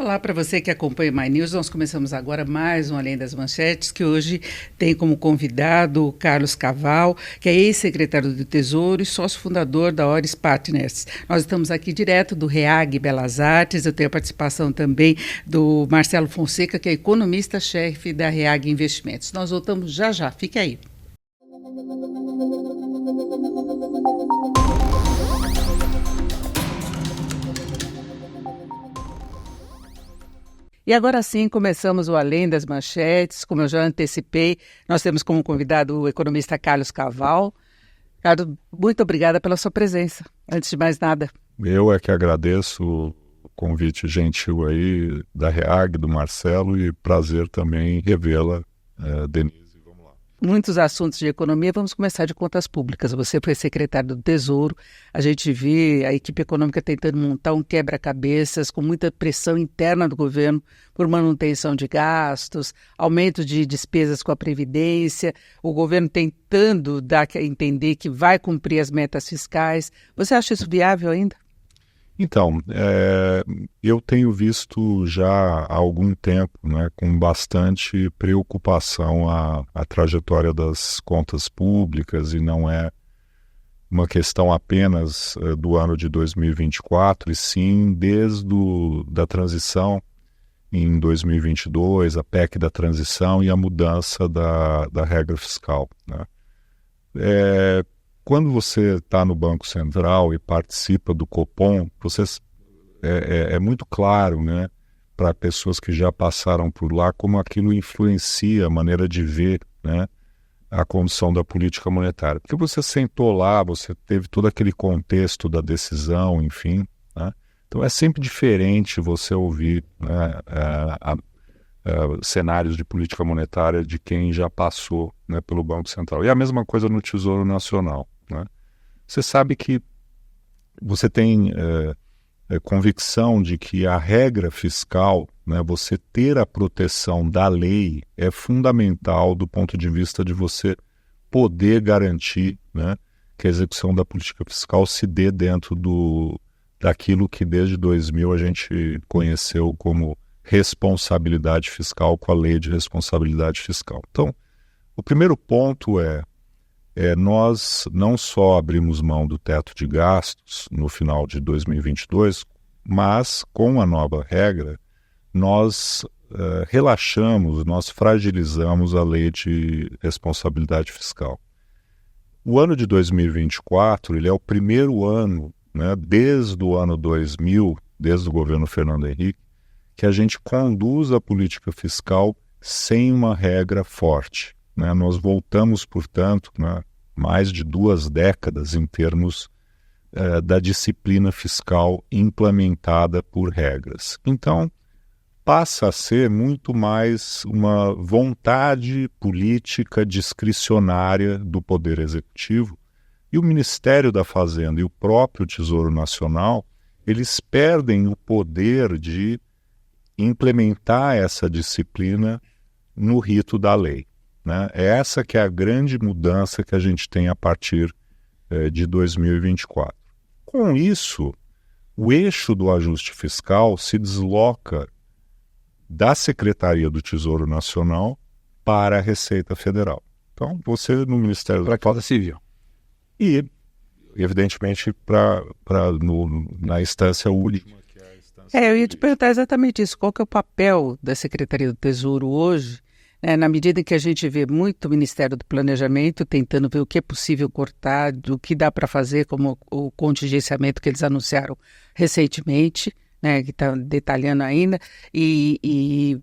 Olá para você que acompanha o My News. Nós começamos agora mais um Além das Manchetes, que hoje tem como convidado o Carlos Cavval, que é ex-secretário do Tesouro e sócio fundador da Oris Partners. Nós estamos aqui direto do REAG Belas Artes. Eu tenho a participação também do Marcelo Fonseca, que é economista-chefe da REAG Investimentos. Nós voltamos já já. Fique aí. E agora sim, começamos o Além das Manchetes. Como eu já antecipei, nós temos como convidado o economista Carlos Cavval. Carlos, muito obrigada pela sua presença, antes de mais nada. Eu é que agradeço o convite gentil aí da REAG, do Marcelo, e prazer também revê-la, Denise. Vamos lá. Muitos assuntos de economia. Vamos começar de contas públicas. Você foi secretário do Tesouro. A gente vê a equipe econômica tentando montar um quebra-cabeças com muita pressão interna do governo por manutenção de gastos, aumento de despesas com a Previdência, o governo tentando dar a entender que vai cumprir as metas fiscais. Você acha isso viável ainda? Então, eu tenho visto já há algum tempo, né, com bastante preocupação a trajetória das contas públicas, e não é uma questão apenas do ano de 2024, e sim desde da transição em 2022, a PEC da transição e a mudança da regra fiscal, né? Quando você está no Banco Central e participa do Copom, é muito claro, né, para pessoas que já passaram por lá, como aquilo influencia a maneira de ver, né, a condução da política monetária. Porque você sentou lá, você teve todo aquele contexto da decisão, enfim, né? Então é sempre diferente você ouvir, né, cenários de política monetária de quem já passou, né, pelo Banco Central. E a mesma coisa no Tesouro Nacional, né? Você sabe que você tem convicção de que a regra fiscal, né, você ter a proteção da lei é fundamental do ponto de vista de você poder garantir, né, que a execução da política fiscal se dê dentro daquilo que desde 2000 a gente conheceu como responsabilidade fiscal, com a lei de responsabilidade fiscal. Então, o primeiro ponto nós não só abrimos mão do teto de gastos no final de 2022, mas com a nova regra, nós relaxamos, nós fragilizamos a lei de responsabilidade fiscal. O ano de 2024, ele é o primeiro ano, né, desde o ano 2000, desde o governo Fernando Henrique, que a gente conduz a política fiscal sem uma regra forte, né? Nós voltamos, portanto, né, mais de 2 décadas em termos da disciplina fiscal implementada por regras. Então, passa a ser muito mais uma vontade política discricionária do Poder Executivo, e o Ministério da Fazenda e o próprio Tesouro Nacional, eles perdem o poder de implementar essa disciplina no rito da lei, né? É essa que é a grande mudança que a gente tem a partir de 2024. Com isso, o eixo do ajuste fiscal se desloca da Secretaria do Tesouro Nacional para a Receita Federal. Então, você no Ministério da Casa Civil. E, evidentemente, na instância última. Eu ia te perguntar exatamente isso. Qual que é o papel da Secretaria do Tesouro hoje, né, na medida em que a gente vê muito o Ministério do Planejamento tentando ver o que é possível cortar, do que dá para fazer, como o contingenciamento que eles anunciaram recentemente, né, que está detalhando ainda, e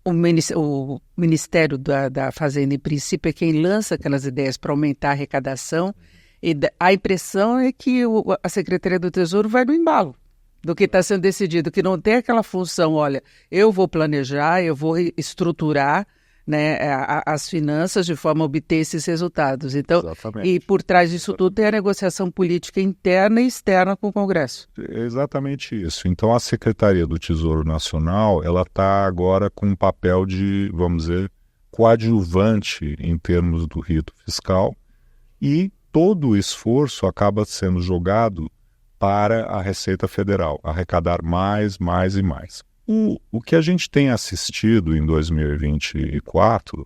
o Ministério da Fazenda, em princípio, é quem lança aquelas ideias para aumentar a arrecadação, e a impressão é que a Secretaria do Tesouro vai no embalo do que está sendo decidido, que não tem aquela função, olha, eu vou planejar, eu vou estruturar, né, as finanças de forma a obter esses resultados. Então, exatamente. E por trás disso tudo tem a negociação política interna e externa com o Congresso. É exatamente isso. Então, a Secretaria do Tesouro Nacional, ela está agora com um papel de, vamos dizer, coadjuvante em termos do rito fiscal, e todo o esforço acaba sendo jogado para a Receita Federal, arrecadar mais e mais. O que a gente tem assistido em 2024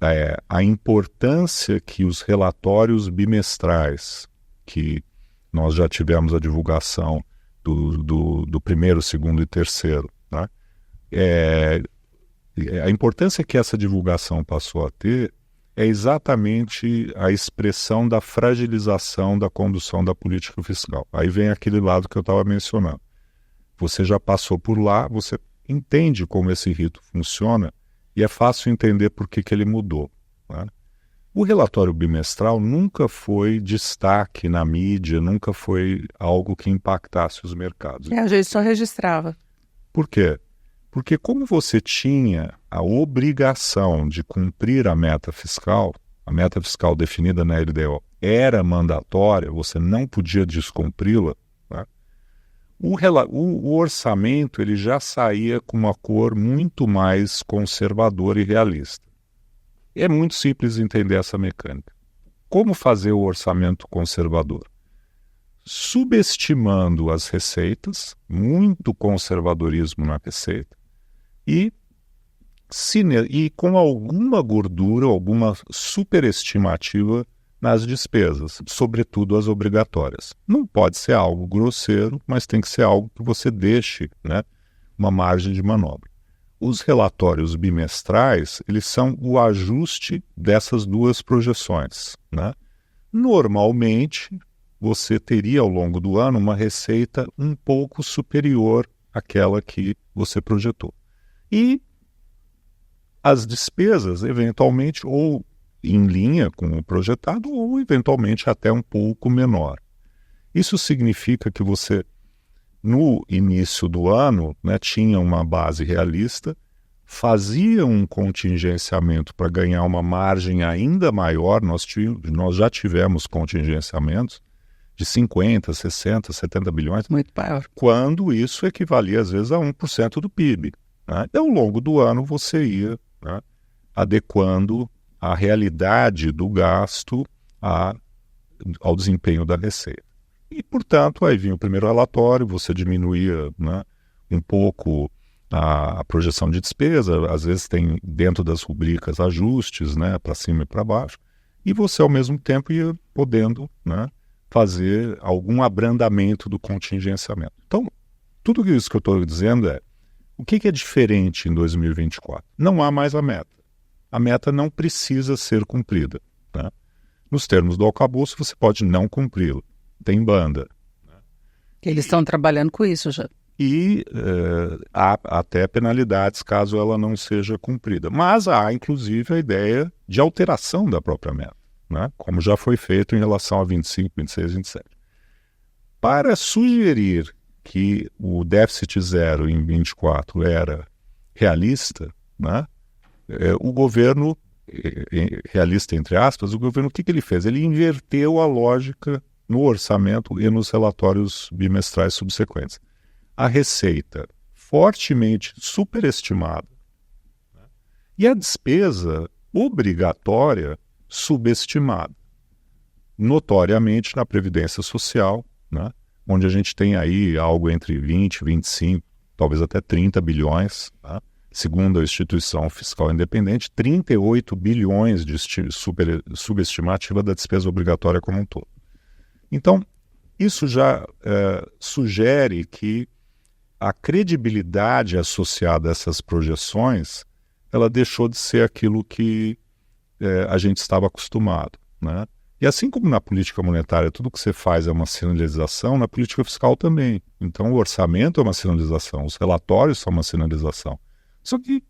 é a importância que os relatórios bimestrais, que nós já tivemos a divulgação do primeiro, segundo e terceiro, né? A importância que essa divulgação passou a ter é exatamente a expressão da fragilização da condução da política fiscal. Aí vem aquele lado que eu estava mencionando. Você já passou por lá, você entende como esse rito funciona e é fácil entender por que ele mudou, né? O relatório bimestral nunca foi destaque na mídia, nunca foi algo que impactasse os mercados. A gente só registrava. Por quê? Porque como você tinha a obrigação de cumprir a meta fiscal definida na LDO era mandatória, você não podia descumpri-la, né? O orçamento ele já saía com uma cor muito mais conservadora e realista. É muito simples entender essa mecânica. Como fazer o orçamento conservador? Subestimando as receitas, muito conservadorismo na receita, e com alguma gordura, alguma superestimativa nas despesas, sobretudo as obrigatórias. Não pode ser algo grosseiro, mas tem que ser algo que você deixe, né, uma margem de manobra. Os relatórios bimestrais, eles são o ajuste dessas duas projeções, né? Normalmente, você teria ao longo do ano uma receita um pouco superior àquela que você projetou. E as despesas, eventualmente, ou em linha com o projetado, ou eventualmente até um pouco menor. Isso significa que você, no início do ano, né, tinha uma base realista, fazia um contingenciamento para ganhar uma margem ainda maior. Nós já tivemos contingenciamentos de 50, 60, 70 bilhões. Muito maior. Quando isso equivalia, às vezes, a 1% do PIB. Né? E ao longo do ano você ia, né, adequando a realidade do gasto ao desempenho da receita. E, portanto, aí vinha o primeiro relatório, você diminuía, né, um pouco a projeção de despesa, às vezes tem dentro das rubricas ajustes, né, para cima e para baixo, e você, ao mesmo tempo, ia podendo, né, fazer algum abrandamento do contingenciamento. Então, tudo isso que eu estou dizendo o que é diferente em 2024? Não há mais a meta. A meta não precisa ser cumprida, né? Nos termos do arcabouço, você pode não cumpri-la. Tem banda. Eles estão trabalhando com isso já. E há até penalidades caso ela não seja cumprida. Mas há, inclusive, a ideia de alteração da própria meta, né? Como já foi feito em relação a 25, 26, 27. Para sugerir que o déficit zero em 24 era realista, né? O governo, realista entre aspas, o governo, o que ele fez? Ele inverteu a lógica no orçamento e nos relatórios bimestrais subsequentes. A receita fortemente superestimada, né? E a despesa obrigatória subestimada, notoriamente na Previdência Social, né? Onde a gente tem aí algo entre 20, 25, talvez até 30 bilhões, tá? Segundo a instituição fiscal independente, 38 bilhões de subestimativa da despesa obrigatória como um todo. Então, isso já sugere que a credibilidade associada a essas projeções, ela deixou de ser aquilo que a gente estava acostumado, né? E assim como na política monetária tudo que você faz é uma sinalização, na política fiscal também. Então o orçamento é uma sinalização, os relatórios são uma sinalização. Só que,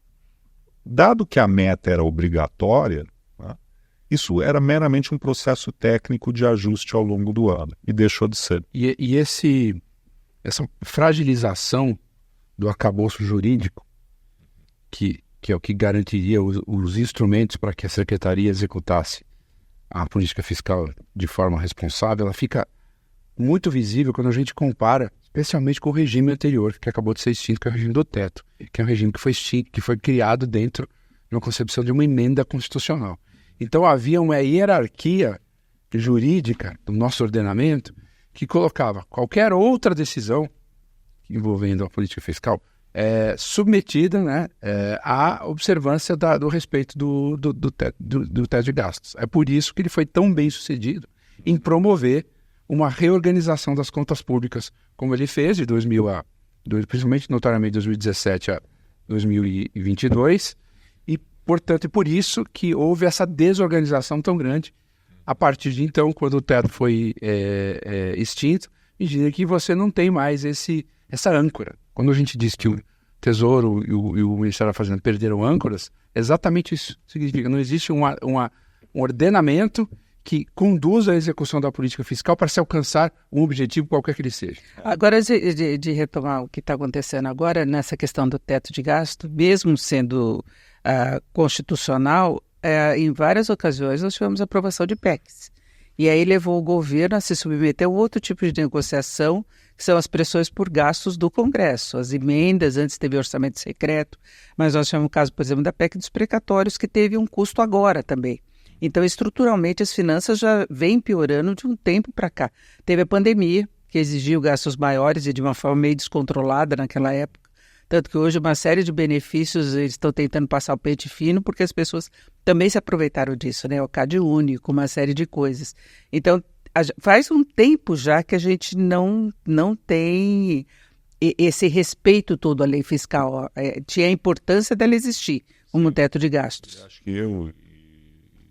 dado que a meta era obrigatória, né, isso era meramente um processo técnico de ajuste ao longo do ano, e deixou de ser. E essa fragilização do arcabouço jurídico, que é o que garantiria os instrumentos para que a Secretaria executasse a política fiscal de forma responsável, ela fica muito visível quando a gente compara, especialmente com o regime anterior, que acabou de ser extinto, que é o regime do teto, que é um regime que foi extinto, que foi criado dentro de uma concepção de uma emenda constitucional. Então havia uma hierarquia jurídica do nosso ordenamento que colocava qualquer outra decisão envolvendo a política fiscal submetida, né, à observância do respeito do teto de gastos. É por isso que ele foi tão bem sucedido em promover uma reorganização das contas públicas, como ele fez de principalmente notoriamente 2017 a 2022, e, portanto, por isso que houve essa desorganização tão grande a partir de então, quando o teto foi extinto, medida que você não tem mais essa âncora. Quando a gente diz que o Tesouro e o Ministério da Fazenda perderam âncoras, exatamente isso significa. Não existe um ordenamento que conduz à execução da política fiscal para se alcançar um objetivo qualquer que ele seja. Agora, de retomar o que está acontecendo agora nessa questão do teto de gasto, mesmo sendo constitucional, em várias ocasiões nós tivemos aprovação de PECs. E aí levou o governo a se submeter a outro tipo de negociação, que são as pressões por gastos do Congresso. As emendas, antes teve orçamento secreto, mas nós tivemos o caso, por exemplo, da PEC dos precatórios, que teve um custo agora também. Então, estruturalmente, as finanças já vêm piorando de um tempo para cá. Teve a pandemia, que exigiu gastos maiores e de uma forma meio descontrolada naquela época. Tanto que hoje uma série de benefícios eles estão tentando passar o pente fino porque as pessoas também se aproveitaram disso, né? O CAD único, uma série de coisas. Então, faz um tempo já que a gente não tem esse respeito todo à lei fiscal. Tinha a importância dela existir como teto de gastos. Acho que eu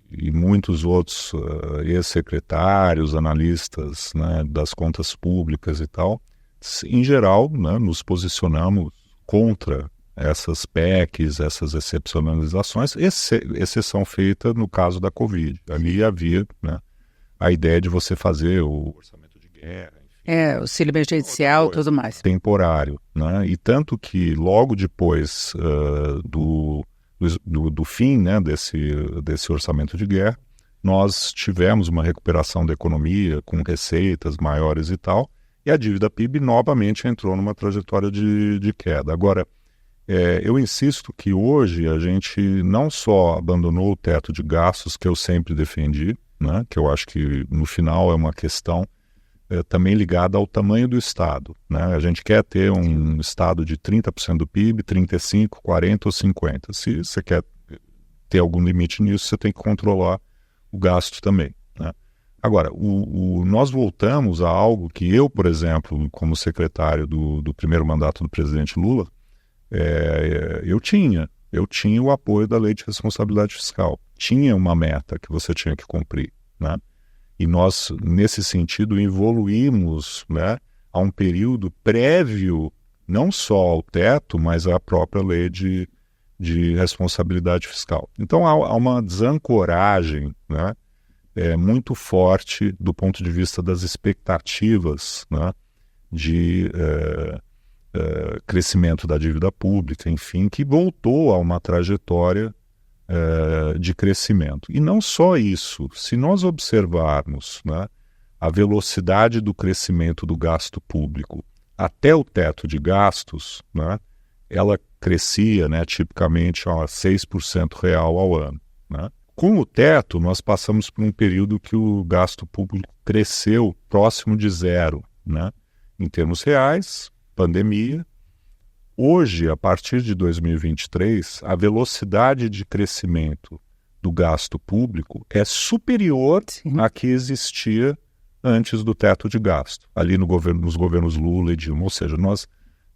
e muitos outros ex-secretários, analistas, né, das contas públicas e tal, em geral, né, nos posicionamos contra essas PECs, essas excepcionalizações, exceção feita no caso da Covid. Ali havia, né, a ideia de você fazer o orçamento de guerra, enfim, auxílio emergencial, tudo mais. Temporário, né? E tanto que logo depois do fim, né, desse orçamento de guerra, nós tivemos uma recuperação da economia com receitas maiores e tal, e a dívida PIB novamente entrou numa trajetória de queda. Agora, eu insisto que hoje a gente não só abandonou o teto de gastos, que eu sempre defendi, né, que eu acho que no final é uma questão também ligada ao tamanho do Estado, né? A gente quer ter um Estado de 30% do PIB, 35%, 40% ou 50%. Se você quer ter algum limite nisso, você tem que controlar o gasto também, né? Agora, nós voltamos a algo que eu, por exemplo, como secretário do primeiro mandato do presidente Lula, eu tinha o apoio da Lei de Responsabilidade Fiscal. Tinha uma meta que você tinha que cumprir, né? E nós, nesse sentido, evoluímos, né, a um período prévio, não só ao teto, mas à própria lei de responsabilidade fiscal. Então, há uma desancoragem, né, muito forte do ponto de vista das expectativas, né, de crescimento da dívida pública, enfim, que voltou a uma trajetória de crescimento. E não só isso, se nós observarmos, né, a velocidade do crescimento do gasto público até o teto de gastos, né, ela crescia, né, tipicamente a 6% real ao ano, né? Com o teto, nós passamos por um período que o gasto público cresceu próximo de zero, né, em termos reais, pandemia. Hoje, a partir de 2023, a velocidade de crescimento do gasto público é superior à que existia antes do teto de gasto, ali nos governos Lula e Dilma. Ou seja, nós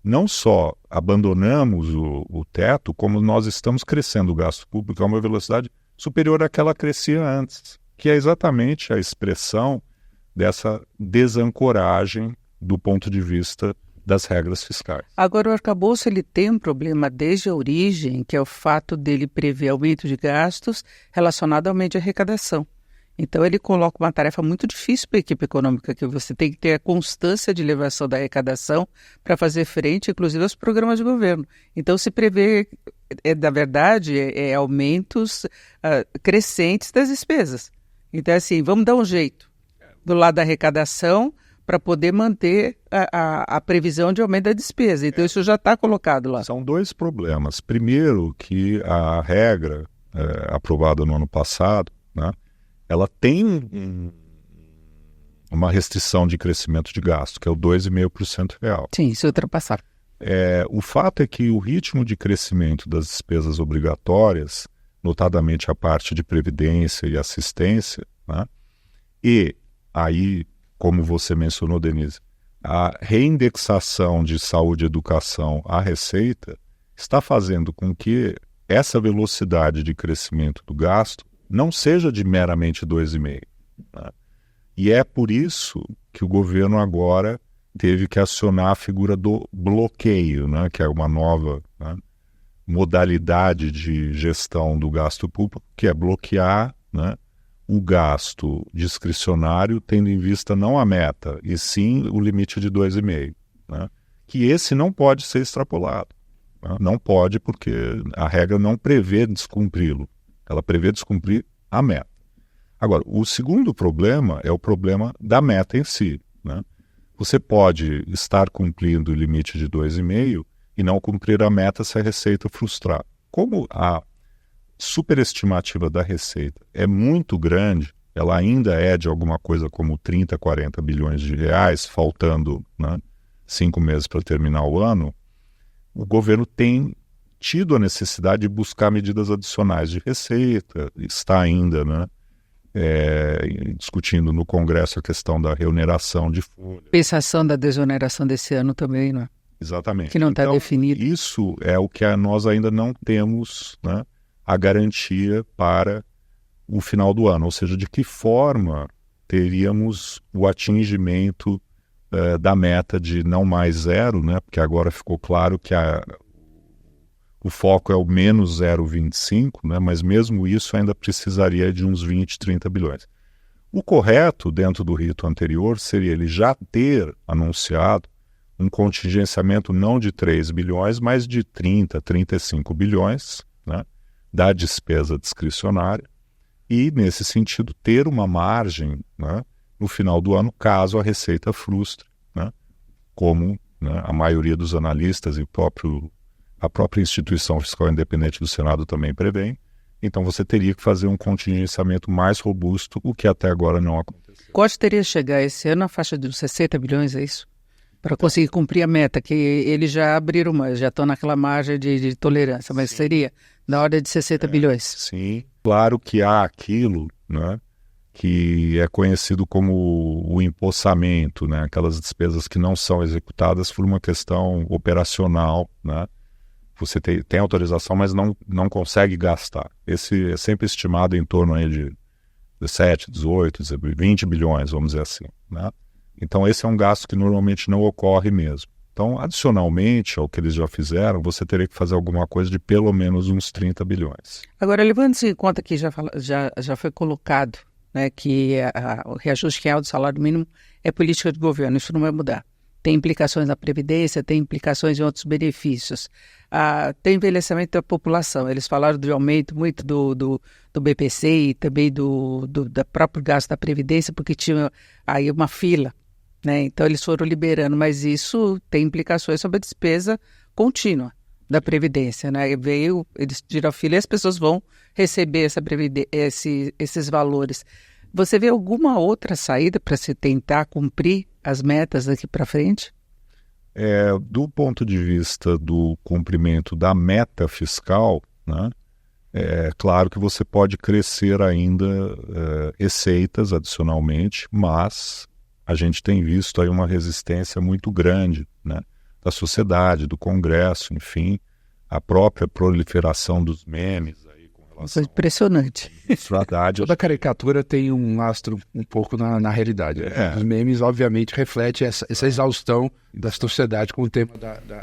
não só abandonamos o teto, como nós estamos crescendo o gasto público a uma velocidade superior àquela que crescia antes, que é exatamente a expressão dessa desancoragem do ponto de vista das regras fiscais. Agora, o arcabouço ele tem um problema desde a origem, que é o fato dele prever aumento de gastos relacionado ao aumento de arrecadação. Então, ele coloca uma tarefa muito difícil para a equipe econômica, que você tem que ter a constância de elevação da arrecadação para fazer frente, inclusive, aos programas de governo. Então, se prevê, na verdade, aumentos crescentes das despesas. Então, assim, vamos dar um jeito do lado da arrecadação para poder manter a previsão de aumento da despesa. Então, isso já está colocado lá. São dois problemas. Primeiro, que a regra aprovada no ano passado, né, ela tem uma restrição de crescimento de gasto, que é o 2,5% real. Sim, isso ultrapassar. O fato é que o ritmo de crescimento das despesas obrigatórias, notadamente a parte de previdência e assistência, né? E aí, como você mencionou, Denise, a reindexação de saúde e educação à receita está fazendo com que essa velocidade de crescimento do gasto não seja de meramente 2,5%. Né? E é por isso que o governo agora teve que acionar a figura do bloqueio, né? Que é uma nova, né, modalidade de gestão do gasto público, que é bloquear, né, o gasto discricionário, tendo em vista não a meta, e sim o limite de 2,5%. Né? Que esse não pode ser extrapolado. Né? Não pode, porque a regra não prevê descumpri-lo. Ela prevê descumprir a meta. Agora, o segundo problema é o problema da meta em si. Né? Você pode estar cumprindo o limite de 2,5% e não cumprir a meta se a receita frustrar. Como a superestimativa da receita é muito grande, ela ainda é de alguma coisa como 30, 40 bilhões de reais, faltando, né, 5 meses para terminar o ano, o governo tem tido a necessidade de buscar medidas adicionais de receita, está ainda, né, discutindo no Congresso a questão da reoneração de folha. Pensação da desoneração desse ano também, não é? Exatamente. Que não está definido. Isso é o que nós ainda não temos, né, a garantia para o final do ano, ou seja, de que forma teríamos o atingimento da meta de não mais zero, né, porque agora ficou claro que o foco é o menos 0,25, né, mas mesmo isso ainda precisaria de uns 20, 30 bilhões. O correto, dentro do rito anterior, seria ele já ter anunciado um contingenciamento não de 3 bilhões, mas de 30, 35 bilhões, né, da despesa discricionária, e, nesse sentido, ter uma margem, né, no final do ano, caso a receita frustre, né, como, né, a maioria dos analistas e a própria instituição fiscal independente do Senado também prevê. Então você teria que fazer um contingenciamento mais robusto, o que até agora não aconteceu. Quanto teria que chegar esse ano na faixa de 60 bilhões, é isso? Para conseguir cumprir a meta, que eles já abriram, já estão naquela margem de tolerância, mas sim, seria na ordem de 60 bilhões. Sim, claro que há aquilo, né, que é conhecido como o empossamento, né, aquelas despesas que não são executadas por uma questão operacional, né. Você tem autorização, mas não consegue gastar. Esse é sempre estimado em torno aí de 17, 18, 20 bilhões, vamos dizer assim, né? Então esse é um gasto que normalmente não ocorre mesmo. Então, adicionalmente ao que eles já fizeram, você teria que fazer alguma coisa de pelo menos uns 30 bilhões. Agora, levando-se em conta que já foi colocado, né, que o reajuste real do salário mínimo é política de governo, isso não vai mudar. Tem implicações na Previdência, tem implicações em outros benefícios. Tem envelhecimento da população. Eles falaram de aumento muito do BPC e também do próprio gasto da Previdência, porque tinha aí uma fila, né? Então eles foram liberando, mas isso tem implicações sobre a despesa contínua da Previdência, né? Eles tiram a fila e as pessoas vão receber esses valores. Você vê alguma outra saída para se tentar cumprir as metas daqui para frente? Do ponto de vista do cumprimento da meta fiscal, né, é claro que você pode crescer ainda receitas adicionalmente, mas a gente tem visto aí uma resistência muito grande, né, da sociedade, do Congresso, enfim, a própria proliferação dos memes. Foi impressionante. Toda caricatura tem um lastro um pouco na realidade. Os memes, obviamente, refletem essa exaustão da sociedade com o tema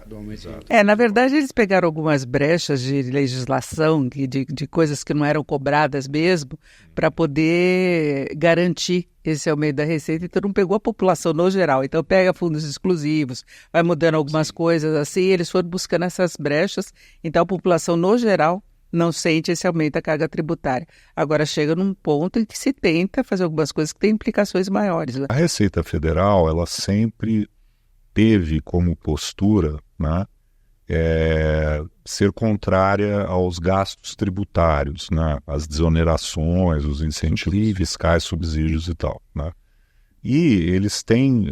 do aumento. Na verdade, eles pegaram algumas brechas de legislação, de coisas que não eram cobradas mesmo, para poder garantir esse aumento da receita. Então, não pegou a população no geral. Então, pega fundos exclusivos, vai mudando algumas coisas assim, e eles foram buscando essas brechas. Então, a população no geral não sente esse aumento da carga tributária. Agora chega num ponto em que se tenta fazer algumas coisas que têm implicações maiores. Né? A Receita Federal, ela sempre teve como postura, né, ser contrária aos gastos tributários, né, as desonerações, os incentivos fiscais, subsídios e tal. Né? E eles têm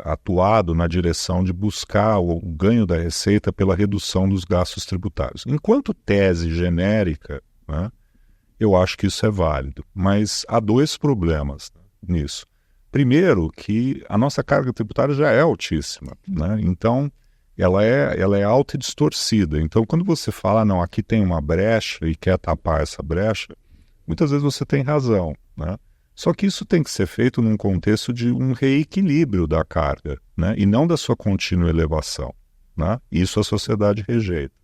atuado na direção de buscar o ganho da receita pela redução dos gastos tributários. Enquanto tese genérica, né, eu acho que isso é válido, mas há dois problemas nisso. Primeiro, que a nossa carga tributária já é altíssima, né? Então ela é alta e distorcida. Então, quando você fala, não, aqui tem uma brecha e quer tapar essa brecha, muitas vezes você tem razão, né? Só que isso tem que ser feito num contexto de um reequilíbrio da carga, né? E não da sua contínua elevação, né? Isso a sociedade rejeita.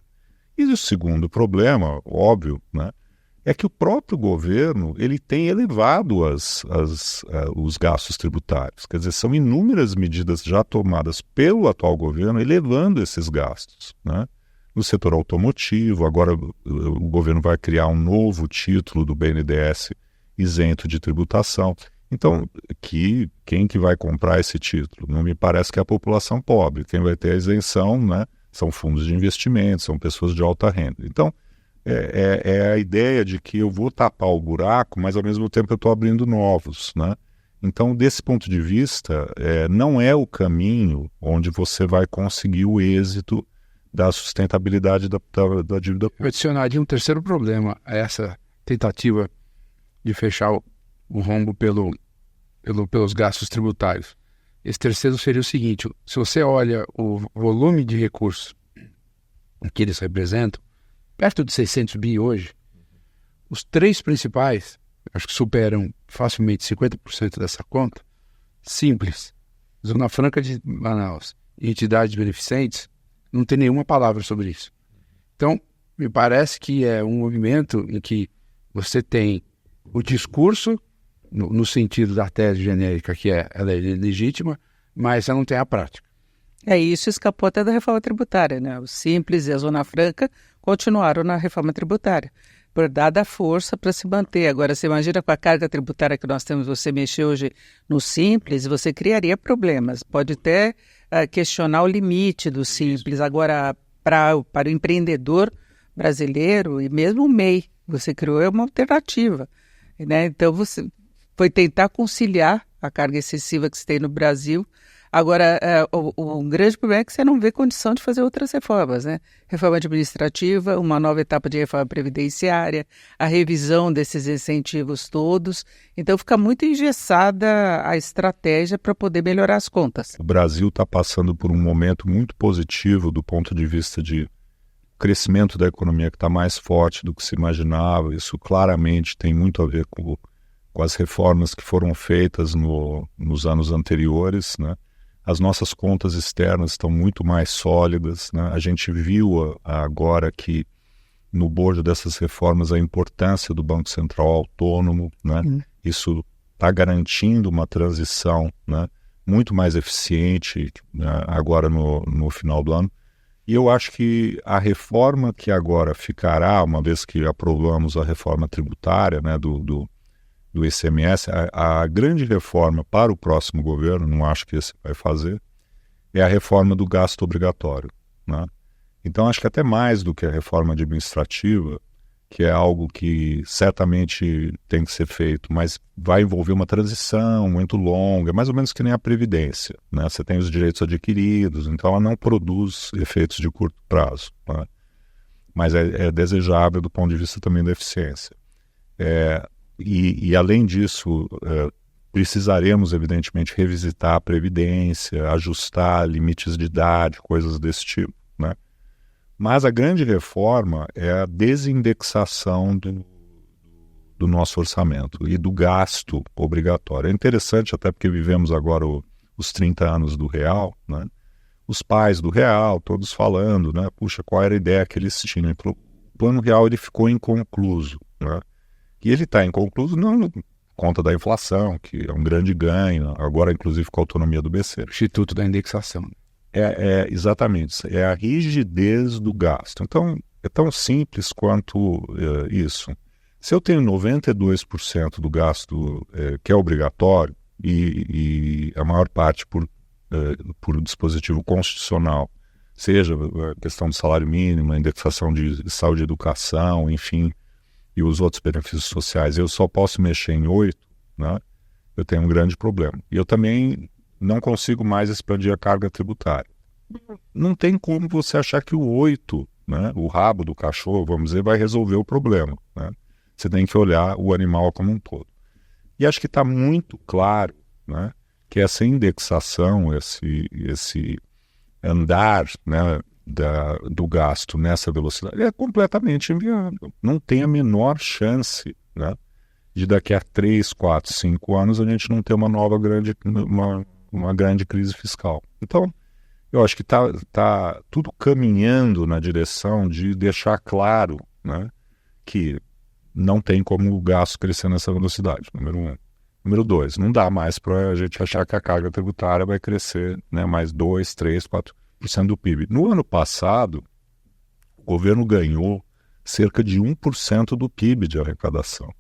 E o segundo problema, óbvio, né, é que o próprio governo ele tem elevado os gastos tributários. Quer dizer, são inúmeras medidas já tomadas pelo atual governo elevando esses gastos, né? No setor automotivo, agora o governo vai criar um novo título do BNDES isento de tributação. Então, quem que vai comprar esse título? Não me parece que é a população pobre. Quem vai ter a isenção, né, são fundos de investimento, são pessoas de alta renda. Então, é a ideia de que eu vou tapar o buraco, mas ao mesmo tempo eu estou abrindo novos, né? Então, desse ponto de vista, não é o caminho onde você vai conseguir o êxito da sustentabilidade da dívida pública. Eu adicionaria um terceiro problema a essa tentativa de fechar o rombo pelos gastos tributários. Esse terceiro seria o seguinte: se você olha o volume de recursos que eles representam, perto de 600 bi hoje, os três principais, acho que superam facilmente 50% dessa conta, Simples, Zona Franca de Manaus e entidades beneficentes, não tem nenhuma palavra sobre isso. Então, me parece que é um movimento em que você tem o discurso, no sentido da tese genérica, que ela é legítima, mas ela não tem a prática. Isso escapou até da reforma tributária, né? O Simples e a Zona Franca continuaram na reforma tributária, por dada a força para se manter. Agora, você imagina com a carga tributária que nós temos, você mexer hoje no Simples, você criaria problemas. Pode até questionar o limite do Simples. Agora, para o empreendedor brasileiro e mesmo o MEI, você criou uma alternativa, né? Então, você foi tentar conciliar a carga excessiva que se tem no Brasil. Agora, o grande problema é que você não vê condição de fazer outras reformas, né? Reforma administrativa, uma nova etapa de reforma previdenciária, a revisão desses incentivos todos. Então, fica muito engessada a estratégia para poder melhorar as contas. O Brasil está passando por um momento muito positivo do ponto de vista de crescimento da economia que está mais forte do que se imaginava. Isso claramente tem muito a ver com as reformas que foram feitas nos anos anteriores, né? As nossas contas externas estão muito mais sólidas, né? A gente viu agora que no bojo dessas reformas a importância do Banco Central autônomo, né? Isso está garantindo uma transição, né, muito mais eficiente, né, agora no final do ano. E eu acho que a reforma que agora ficará, uma vez que aprovamos a reforma tributária, né, do ICMS, a grande reforma para o próximo governo, não acho que esse vai fazer, é a reforma do gasto obrigatório, né? Então acho que até mais do que a reforma administrativa, que é algo que certamente tem que ser feito, mas vai envolver uma transição muito longa, mais ou menos que nem a Previdência, né? Você tem os direitos adquiridos, então ela não produz efeitos de curto prazo, né? Mas é desejável do ponto de vista também da eficiência. E além disso, precisaremos, evidentemente, revisitar a Previdência, ajustar limites de idade, coisas desse tipo, né? Mas a grande reforma é a desindexação do nosso orçamento e do gasto obrigatório. É interessante até porque vivemos agora os 30 anos do real, né? Os pais do real, todos falando, né? Puxa, qual era a ideia que eles tinham? O plano real ele ficou inconcluso, né? E ele está inconcluso não por conta da inflação, que é um grande ganho, agora inclusive com a autonomia do BC. Instituto da indexação. Exatamente, é a rigidez do gasto. Então, é tão simples quanto isso. Se eu tenho 92% do gasto que é obrigatório, e a maior parte por dispositivo constitucional, seja a questão do salário mínimo, a indexação de saúde e educação, enfim, e os outros benefícios sociais, eu só posso mexer em 8, né? Eu tenho um grande problema. E eu também não consigo mais expandir a carga tributária. Não tem como você achar que o 8, né, o rabo do cachorro, vamos dizer, vai resolver o problema, né? Você tem que olhar o animal como um todo. E acho que está muito claro, né, que essa indexação, esse andar, né, do gasto nessa velocidade é completamente inviável. Não tem a menor chance, né, de daqui a 3, 4, 5 anos a gente não ter uma grande crise fiscal. Então, eu acho que tá tudo caminhando na direção de deixar claro, né, que não tem como o gasto crescer nessa velocidade, número 1. Número 2, não dá mais para a gente achar que a carga tributária vai crescer, né, mais 2, 3, 4% do PIB. No ano passado, o governo ganhou cerca de 1% do PIB de arrecadação.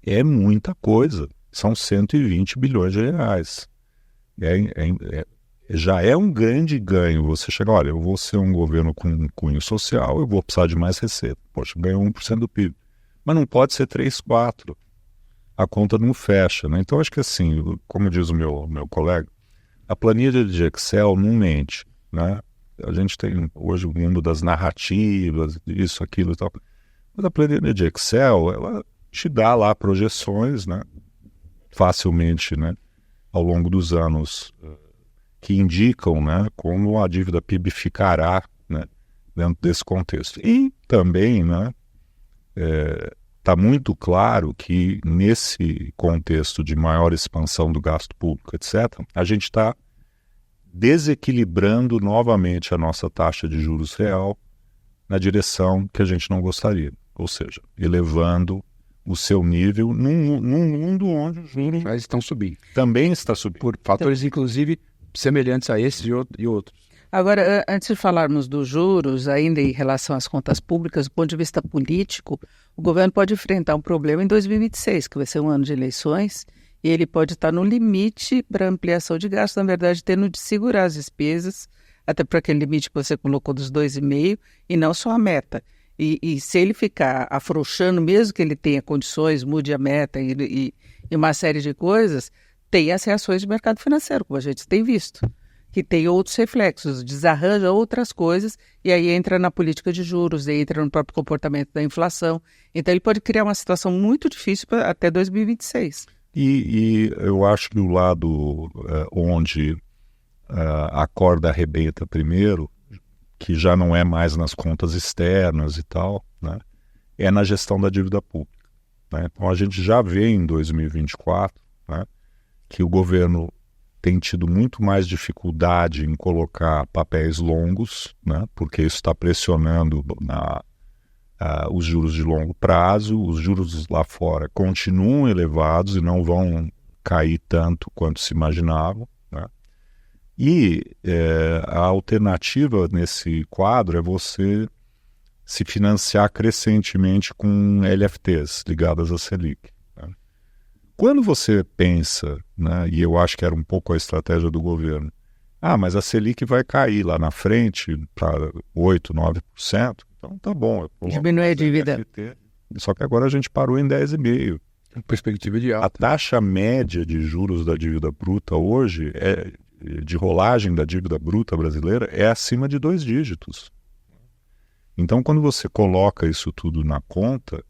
É muita coisa, são 120 bilhões de reais. Já é um grande ganho você chegar, olha, eu vou ser um governo com cunho social, eu vou precisar de mais receita. Poxa, ganhou 1% do PIB. Mas não pode ser 3, 4%. A conta não fecha, né? Então, acho que assim, como diz o meu colega, a planilha de Excel não mente, né? A gente tem hoje o mundo das narrativas, isso, aquilo e tal. Mas a planilha de Excel, ela te dá lá projeções, né? Facilmente, né? Ao longo dos anos, que indicam, né? Como a dívida PIB ficará, né? Dentro desse contexto. E também, né? Está muito claro que nesse contexto de maior expansão do gasto público, etc., a gente está desequilibrando novamente a nossa taxa de juros real na direção que a gente não gostaria. Ou seja, elevando o seu nível num mundo onde os juros Mas estão subindo. também está subindo. Por fatores, inclusive, semelhantes a esses e outros. Agora, antes de falarmos dos juros, ainda em relação às contas públicas, do ponto de vista político, o governo pode enfrentar um problema em 2026, que vai ser um ano de eleições, e ele pode estar no limite para ampliação de gastos, na verdade, tendo de segurar as despesas, até para aquele limite que você colocou dos 2,5%, e não só a meta. E se ele ficar afrouxando, mesmo que ele tenha condições, mude a meta e uma série de coisas, tem as reações de mercado financeiro, como a gente tem visto, que tem outros reflexos, desarranja outras coisas e aí entra na política de juros, aí entra no próprio comportamento da inflação. Então ele pode criar uma situação muito difícil até 2026. E eu acho que o lado onde a corda arrebenta primeiro, que já não é mais nas contas externas e tal, né, é na gestão da dívida pública, né? Então a gente já vê em 2024, né, que o governo tem tido muito mais dificuldade em colocar papéis longos, né, porque isso está pressionando os juros de longo prazo. Os juros lá fora continuam elevados e não vão cair tanto quanto se imaginava, né? E a alternativa nesse quadro é você se financiar crescentemente com LFTs ligadas à Selic. Quando você pensa, né, e eu acho que era um pouco a estratégia do governo, mas a Selic vai cair lá na frente para 8%, 9%, então tá bom. Diminui a dívida. Só que agora a gente parou em 10,5%. Perspectiva de alta. A taxa média de juros da dívida bruta hoje, de rolagem da dívida bruta brasileira, é acima de 2 dígitos. Então, quando você coloca isso tudo na conta,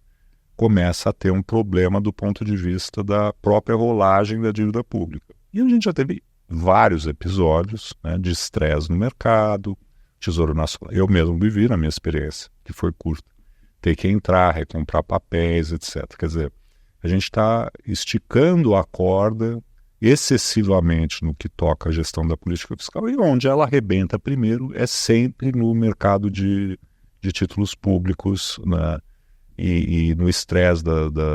começa a ter um problema do ponto de vista da própria rolagem da dívida pública. E a gente já teve vários episódios, né, de estresse no mercado, Tesouro Nacional. Eu mesmo vivi na minha experiência, que foi curta. Ter que entrar, recomprar papéis, etc. Quer dizer, a gente está esticando a corda excessivamente no que toca à gestão da política fiscal, e onde ela arrebenta primeiro é sempre no mercado de títulos públicos, né? E no estresse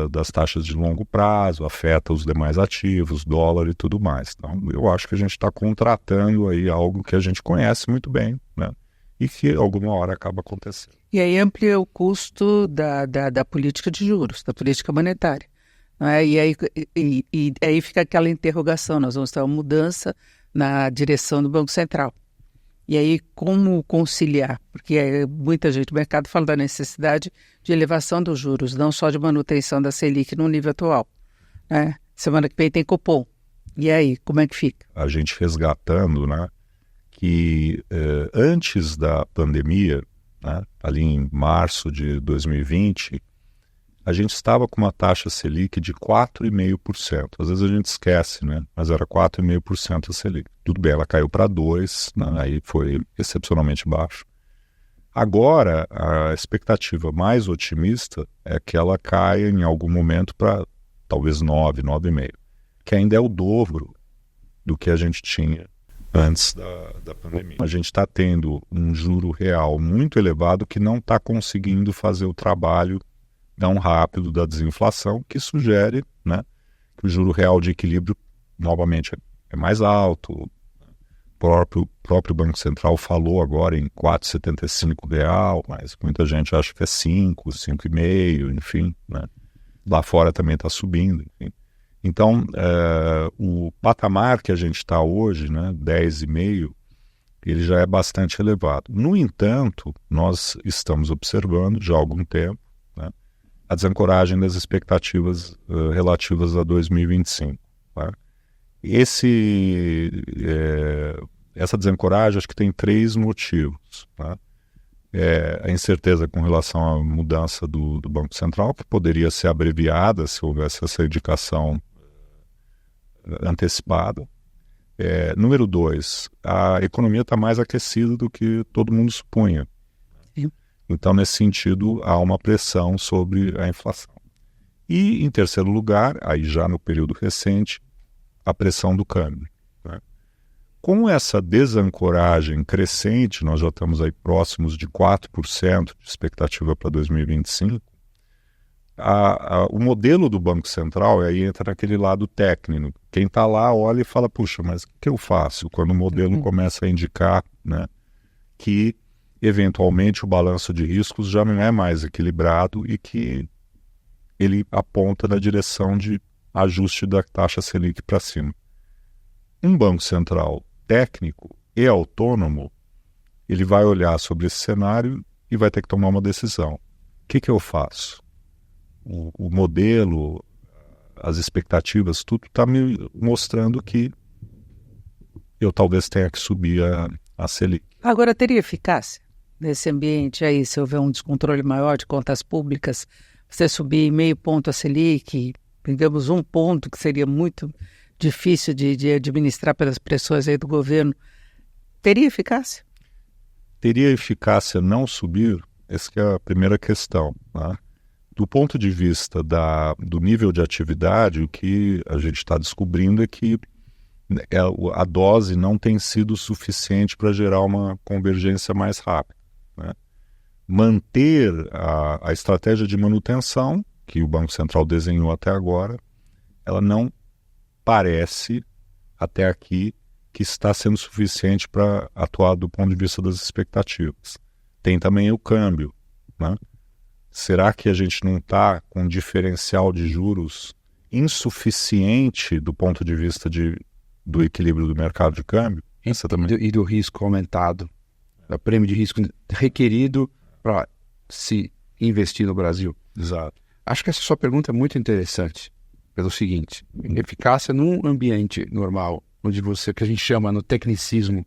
das taxas de longo prazo, afeta os demais ativos, dólar e tudo mais. Então, eu acho que a gente está contratando aí algo que a gente conhece muito bem, né? E que alguma hora acaba acontecendo. E aí amplia o custo da política de juros, da política monetária. Né? E aí fica aquela interrogação, nós vamos ter uma mudança na direção do Banco Central. E aí, como conciliar? Porque muita gente, o mercado fala da necessidade de elevação dos juros, não só de manutenção da Selic no nível atual, né? Semana que vem tem Copom. E aí, como é que fica? A gente resgatando, né, que antes da pandemia, né, ali em março de 2020, a gente estava com uma taxa Selic de 4,5%. Às vezes a gente esquece, né, mas era 4,5% a Selic. Tudo bem, ela caiu para 2%, né, aí foi excepcionalmente baixo. Agora, a expectativa mais otimista é que ela caia em algum momento para talvez 9%, 9,5%. Que ainda é o dobro do que a gente tinha antes da pandemia. A gente está tendo um juro real muito elevado que não está conseguindo fazer o trabalho tão rápido da desinflação, que sugere, né, que o juro real de equilíbrio novamente é mais alto. O próprio Banco Central falou agora em 4,75 real, mas muita gente acha que é 5, 5,5, enfim, né? Lá fora também está subindo, enfim. Então, o patamar que a gente está hoje, né, 10,5, ele já é bastante elevado. No entanto, nós estamos observando já há algum tempo, né, a desancoragem das expectativas relativas a 2025. Tá? Essa desancoragem acho que tem 3 motivos. Tá? A incerteza com relação à mudança do Banco Central, que poderia ser abreviada se houvesse essa indicação antecipada. Número 2, a economia está mais aquecida do que todo mundo supunha. Sim. Então, nesse sentido, há uma pressão sobre a inflação. E, em terceiro lugar, aí já no período recente, a pressão do câmbio. Né? Com essa desancoragem crescente, nós já estamos aí próximos de 4% de expectativa para 2025, o modelo do Banco Central, aí entra naquele lado técnico. Quem está lá olha e fala, puxa, mas o que eu faço quando o modelo começa a indicar, né, que eventualmente o balanço de riscos já não é mais equilibrado e que ele aponta na direção de ajuste da taxa Selic para cima. Um Banco Central técnico e autônomo, ele vai olhar sobre esse cenário e vai ter que tomar uma decisão. O que eu faço? O modelo, as expectativas, tudo está me mostrando que eu talvez tenha que subir a Selic. Agora, teria eficácia nesse ambiente aí, se houver um descontrole maior de contas públicas, você subir 0,5 ponto a Selic, digamos 1 ponto, que seria muito difícil de administrar pelas pressões aí do governo, teria eficácia? Teria eficácia não subir? Essa que é a primeira questão, né? Do ponto de vista do nível de atividade, o que a gente está descobrindo é que a dose não tem sido suficiente para gerar uma convergência mais rápida. Né? Manter a estratégia de manutenção, que o Banco Central desenhou até agora, ela não parece, até aqui, que está sendo suficiente para atuar do ponto de vista das expectativas. Tem também o câmbio, né? Será que a gente não está com um diferencial de juros insuficiente do ponto de vista do equilíbrio do mercado de câmbio? E do risco aumentado, do prêmio de risco requerido para se investir no Brasil. Exato. Acho que essa sua pergunta é muito interessante, pelo seguinte: eficácia num ambiente normal, onde que a gente chama no tecnicismo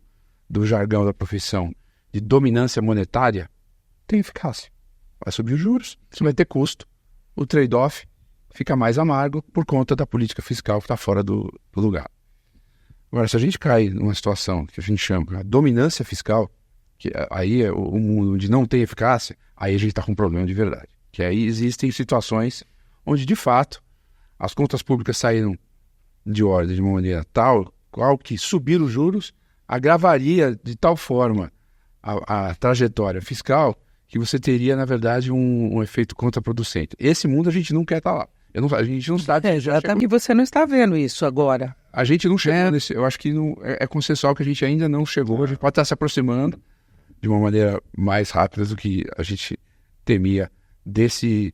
do jargão da profissão de dominância monetária, tem eficácia. Vai subir os juros, você vai ter custo, o trade-off fica mais amargo por conta da política fiscal que está fora do lugar. Agora, se a gente cai numa situação que a gente chama de dominância fiscal, que aí é o mundo onde não tem eficácia, aí a gente está com um problema de verdade. Que aí existem situações onde, de fato, as contas públicas saíram de ordem de uma maneira tal, qual que subir os juros agravaria de tal forma a trajetória fiscal que você teria, na verdade, um efeito contraproducente. Esse mundo a gente não quer estar lá. A gente não sabe. Exatamente, você não está vendo isso agora. A gente não chegou nesse. Eu acho que é consensual que a gente ainda não chegou. A gente pode estar se aproximando de uma maneira mais rápida do que a gente temia desse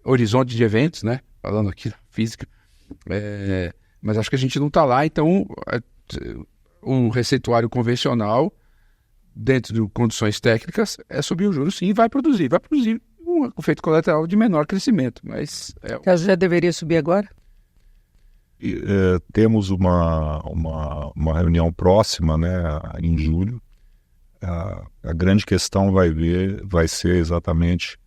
horizonte de eventos, né? Falando aqui da física. Mas acho que a gente não está lá, então um receituário convencional, dentro de condições técnicas, é subir o juros, sim, e vai produzir um efeito colateral de menor crescimento. Mas já deveria subir agora? temos uma reunião próxima, né, em julho. A grande questão vai ser exatamente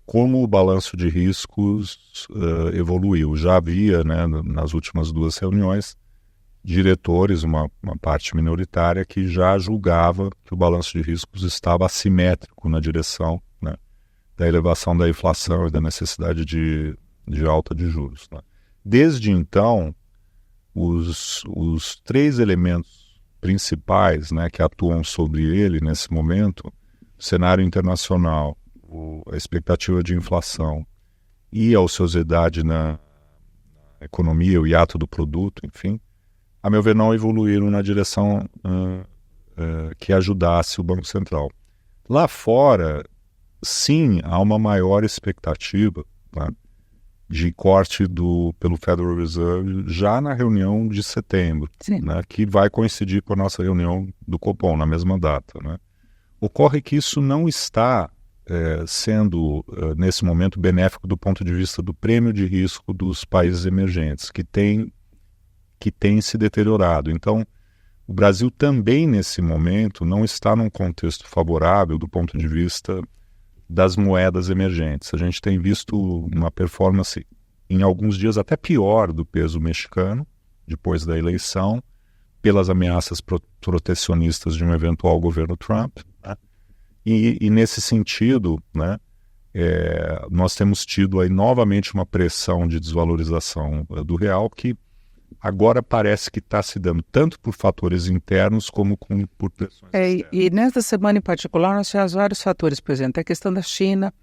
como o balanço de riscos evoluiu. Já havia, né, nas últimas 2 reuniões, diretores, uma parte minoritária, que já julgava que o balanço de riscos estava assimétrico na direção, né, da elevação da inflação e da necessidade de alta de juros, né. Desde então, os 3 elementos principais, né, que atuam sobre ele nesse momento, o cenário internacional, a expectativa de inflação e a ociosidade na economia, o hiato do produto, enfim, a meu ver, não evoluíram na direção que ajudasse o Banco Central. Lá fora, sim, há uma maior expectativa, tá, de corte pelo Federal Reserve já na reunião de setembro, né, que vai coincidir com a nossa reunião do Copom, na mesma data, né. Ocorre que isso não está sendo, nesse momento, benéfico do ponto de vista do prêmio de risco dos países emergentes, que tem se deteriorado. Então, o Brasil também, nesse momento, não está num contexto favorável do ponto de vista das moedas emergentes. A gente tem visto uma performance, em alguns dias, até pior do peso mexicano, depois da eleição, pelas ameaças protecionistas de um eventual governo Trump, né? E nesse sentido, né, nós temos tido aí novamente uma pressão de desvalorização do real, que agora parece que está se dando tanto por fatores internos como por pressões externas. E nesta semana em particular nós tivemos vários fatores, por exemplo, a questão da China,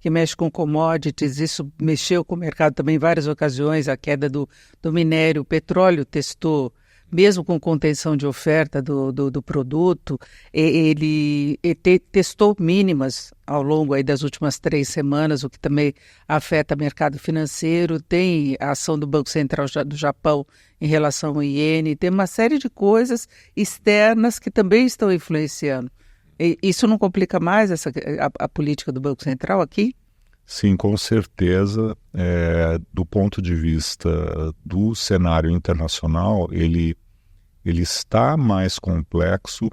que mexe com commodities, isso mexeu com o mercado também em várias ocasiões, a queda do minério, o petróleo testou, mesmo com contenção de oferta do produto, ele testou mínimas ao longo aí das últimas 3 semanas, o que também afeta o mercado financeiro. Tem a ação do Banco Central do Japão em relação ao iene, tem uma série de coisas externas que também estão influenciando. Isso não complica mais a política do Banco Central aqui? Sim, com certeza. Do ponto de vista do cenário internacional, ele está mais complexo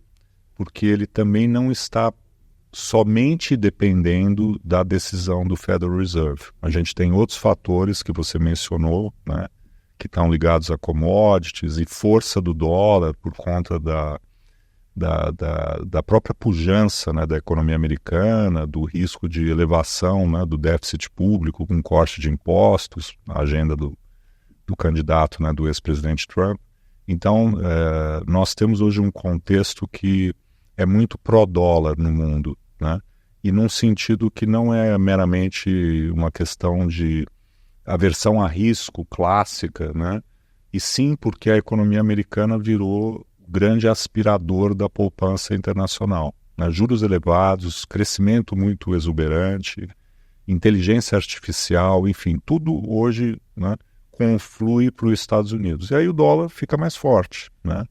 porque ele também não está somente dependendo da decisão do Federal Reserve. A gente tem outros fatores que você mencionou, né, que estão ligados a commodities e força do dólar por conta da própria pujança, né, da economia americana, do risco de elevação, né, do déficit público com corte de impostos, a agenda do candidato, né, do ex-presidente Trump. Então, nós temos hoje um contexto que é muito pró-dólar no mundo, né? E num sentido que não é meramente uma questão de aversão a risco clássica, né? E sim porque a economia americana virou grande aspirador da poupança internacional, né? Juros elevados, crescimento muito exuberante, inteligência artificial, enfim, tudo hoje, né, conflui para os Estados Unidos. E aí o dólar fica mais forte, né?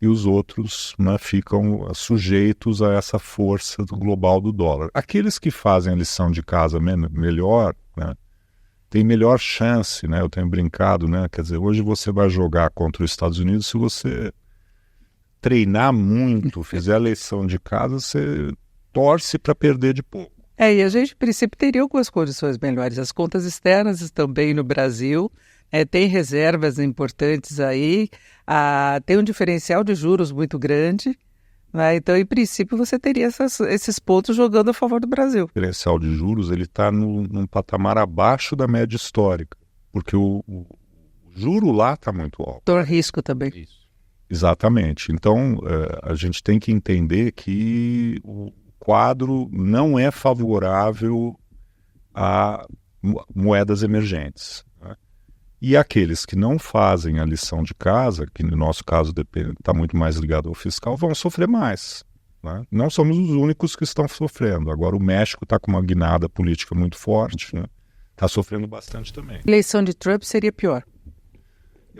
E os outros, né, ficam sujeitos a essa força global do dólar. Aqueles que fazem a lição de casa melhor, né, têm melhor chance, né? Eu tenho brincado, né? Quer dizer, hoje você vai jogar contra os Estados Unidos, se você treinar muito, fizer a lição de casa, você torce para perder de pouco. E a gente, em princípio, teria algumas condições melhores. As contas externas estão bem no Brasil, tem reservas importantes aí, tem um diferencial de juros muito grande, né? Então, em princípio, você teria esses pontos jogando a favor do Brasil. O diferencial de juros está num patamar abaixo da média histórica, porque o juro lá está muito alto. Tem risco também. Isso. Exatamente. Então, a gente tem que entender que o quadro não é favorável a moedas emergentes, né? E aqueles que não fazem a lição de casa, que no nosso caso está muito mais ligado ao fiscal, vão sofrer mais, né? Não somos os únicos que estão sofrendo. Agora o México está com uma guinada política muito forte, né? Está sofrendo bastante também. A eleição de Trump seria pior,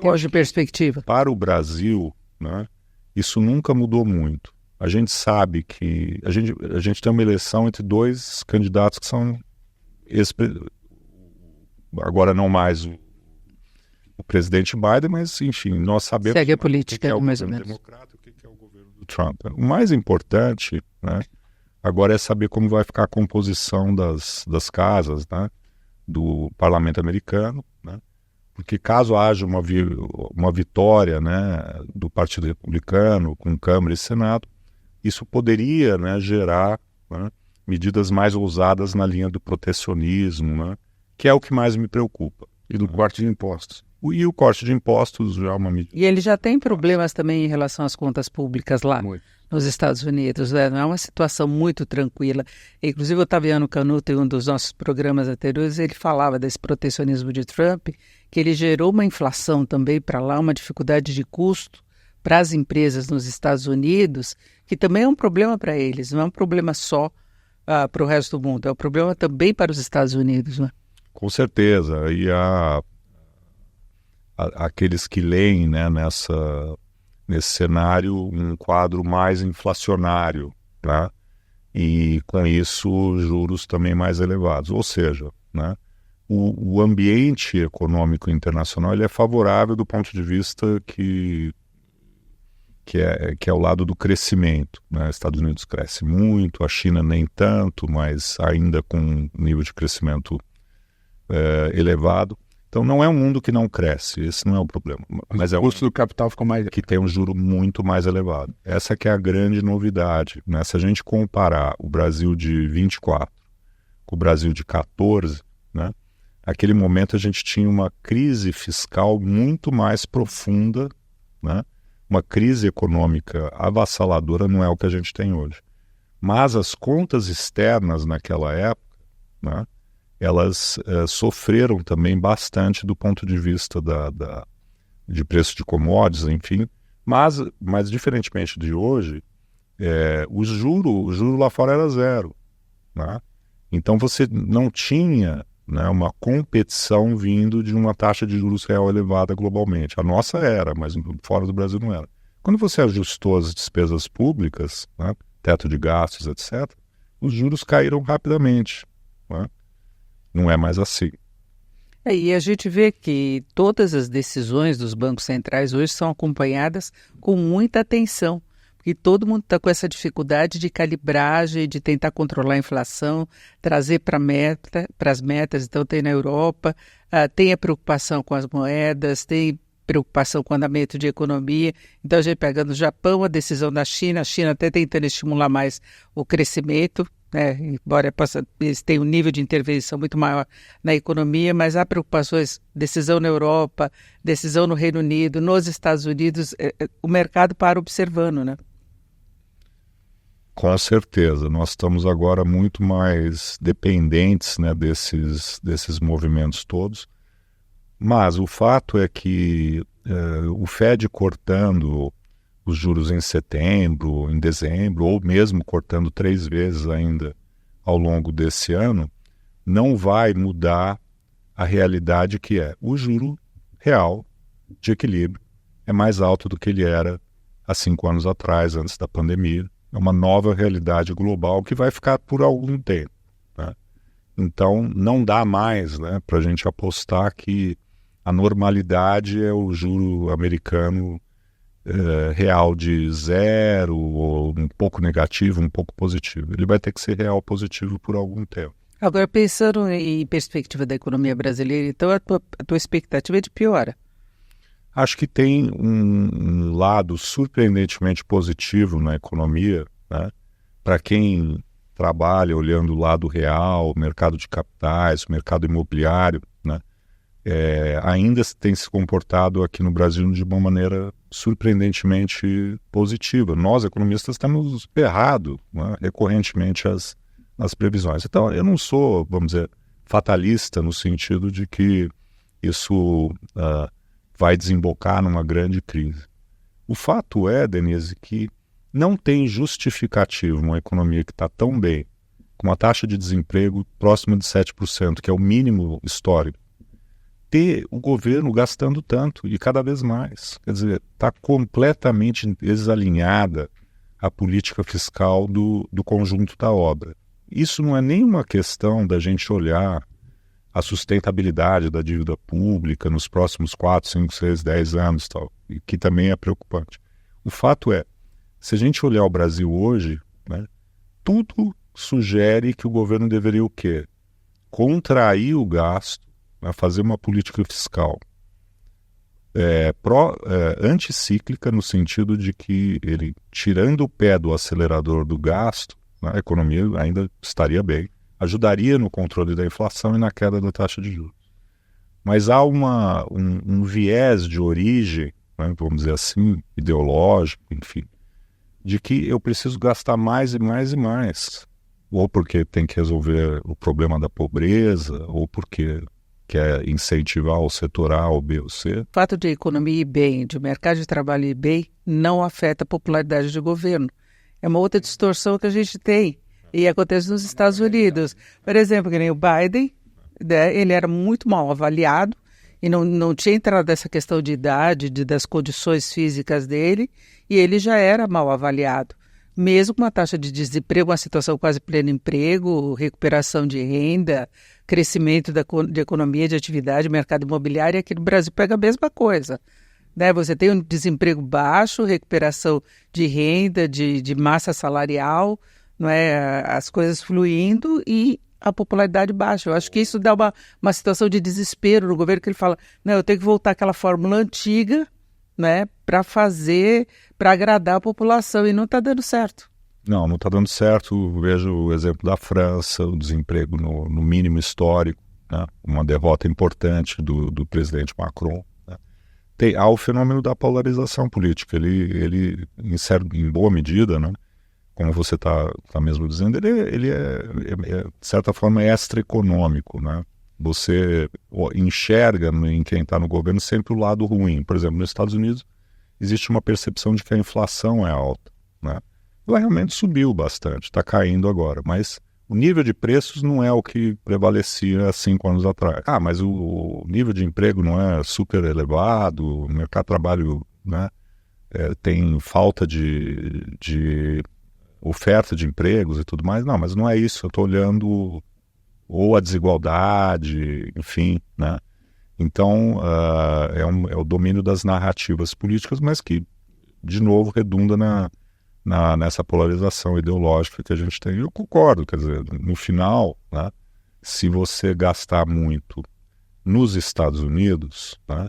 hoje de perspectiva. Para o Brasil, né, isso nunca mudou muito. A gente sabe que a gente tem uma eleição entre 2 candidatos que são agora não mais o presidente Biden, mas, enfim, nós sabemos segue a política, o que é o mais ou governo menos. democrata e o que é o governo do Trump. O mais importante, né, agora é saber como vai ficar a composição das casas, né, do parlamento americano, né, porque caso haja uma vitória, né, do Partido Republicano com Câmara e Senado, isso poderia, né, gerar, né, medidas mais ousadas na linha do protecionismo, né, que é o que mais me preocupa. E do corte de impostos. E o corte de impostos já é uma medida. E ele já tem problemas também em relação às contas públicas lá Muito. nos Estados Unidos, né? Não é uma situação muito tranquila. Inclusive, o Otaviano Canuto, em um dos nossos programas anteriores, ele falava desse protecionismo de Trump, que ele gerou uma inflação também para lá, uma dificuldade de custo para as empresas nos Estados Unidos, que também é um problema para eles, não é um problema só para o resto do mundo, é um problema também para os Estados Unidos, né? Com certeza. E aqueles que leem, né, nesse cenário um quadro mais inflacionário, né? E com isso juros também mais elevados. Ou seja, né, o ambiente econômico internacional ele é favorável do ponto de vista que é o lado do crescimento, né? Estados Unidos cresce muito, a China nem tanto, mas ainda com um nível de crescimento elevado. Então não é um mundo que não cresce, esse não é o problema. Mas o custo do capital ficou mais... que tem um juro muito mais elevado. Essa que é a grande novidade, né? Se a gente comparar o Brasil de 24 com o Brasil de 14, né? Naquele momento a gente tinha uma crise fiscal muito mais profunda, né? Uma crise econômica avassaladora não é o que a gente tem hoje. Mas as contas externas naquela época, né? Elas sofreram também bastante do ponto de vista de preço de commodities, enfim. Mas diferentemente de hoje, o juro lá fora era zero, né? Então você não tinha, né, uma competição vindo de uma taxa de juros real elevada globalmente. A nossa era, mas fora do Brasil não era. Quando você ajustou as despesas públicas, né, teto de gastos, etc., os juros caíram rapidamente, né? Não é mais assim. E a gente vê que todas as decisões dos bancos centrais hoje são acompanhadas com muita atenção, porque todo mundo está com essa dificuldade de calibragem, de tentar controlar a inflação, trazer para as metas. Então tem na Europa, tem a preocupação com as moedas, tem preocupação com o andamento de economia. Então a gente pega no Japão a decisão da China, a China até tentando estimular mais o crescimento, né? Embora eles tenham um nível de intervenção muito maior na economia, mas há preocupações, decisão na Europa, decisão no Reino Unido, nos Estados Unidos, o mercado para observando, né? Com certeza, nós estamos agora muito mais dependentes, né, desses movimentos todos, mas o fato é que o Fed cortando os juros em setembro, em dezembro, ou mesmo cortando 3 vezes ainda ao longo desse ano, não vai mudar a realidade que é o juro real de equilíbrio é mais alto do que ele era há 5 anos atrás, antes da pandemia. É uma nova realidade global que vai ficar por algum tempo, né? Então não dá mais, né, para a gente apostar que a normalidade é o juro americano real de 0, ou um pouco negativo, um pouco positivo. Ele vai ter que ser real positivo por algum tempo. Agora, pensando em perspectiva da economia brasileira, então a tua expectativa é de piora? Acho que tem um lado surpreendentemente positivo na economia, né? Para quem trabalha olhando o lado real, mercado de capitais, mercado imobiliário, né? Ainda tem se comportado aqui no Brasil de uma maneira surpreendentemente positiva. Nós, economistas, temos errado, né, recorrentemente as previsões. Então, eu não sou, vamos dizer, fatalista no sentido de que isso vai desembocar numa grande crise. O fato é, Denise, que não tem justificativo uma economia que está tão bem, com uma taxa de desemprego próxima de 7%, que é o mínimo histórico, ter o governo gastando tanto e cada vez mais. Quer dizer, está completamente desalinhada a política fiscal do conjunto da obra. Isso não é nenhuma questão da gente olhar a sustentabilidade da dívida pública nos próximos 4, 5, 6, 10 anos, tal, e que também é preocupante. O fato é, se a gente olhar o Brasil hoje, né, tudo sugere que o governo deveria o quê? Contrair o gasto, né, fazer uma política fiscal anticíclica, no sentido de que ele, tirando o pé do acelerador do gasto, né, a economia ainda estaria bem, ajudaria no controle da inflação e na queda da taxa de juros. Mas há um viés de origem, né, vamos dizer assim, ideológico, enfim, de que eu preciso gastar mais e mais e mais. Ou porque tem que resolver o problema da pobreza, ou porque quer incentivar o setor A, ou B ou C. O fato de a economia ir bem, de o mercado de trabalho ir bem, não afeta a popularidade do governo. É uma outra distorção que a gente tem. E acontece nos Estados Unidos. Por exemplo, que nem o Biden, né, ele era muito mal avaliado e não tinha entrado nessa questão de idade, das condições físicas dele, e ele já era mal avaliado. Mesmo com uma taxa de desemprego, uma situação quase pleno emprego, recuperação de renda, crescimento de economia, de atividade, mercado imobiliário, aqui no Brasil pega a mesma coisa. Né? Você tem um desemprego baixo, recuperação de renda, de massa salarial, não é? As coisas fluindo e a popularidade baixa. Eu acho que isso dá uma situação de desespero no governo, que ele fala, não, eu tenho que voltar àquela fórmula antiga, né, para agradar a população, e não está dando certo. Não está dando certo. Vejo o exemplo da França, o desemprego no mínimo histórico, né? Uma derrota importante do presidente Macron. Né? Há o fenômeno da polarização política. Ele em boa medida, né? Como você está mesmo dizendo, ele é, de certa forma, extra-econômico, né? Você enxerga em quem está no governo sempre o lado ruim. Por exemplo, nos Estados Unidos existe uma percepção de que a inflação é alta, né? Ela realmente subiu bastante, está caindo agora, mas o nível de preços não é o que prevalecia há 5 anos atrás. Mas o nível de emprego não é super elevado, o mercado de trabalho, né, tem falta de oferta de empregos e tudo mais. Não, mas não é isso. Eu estou olhando ou a desigualdade, enfim, né? Então, é o domínio das narrativas políticas, mas que, de novo, redunda nessa polarização ideológica que a gente tem. Eu concordo, quer dizer, no final, né, se você gastar muito nos Estados Unidos, né,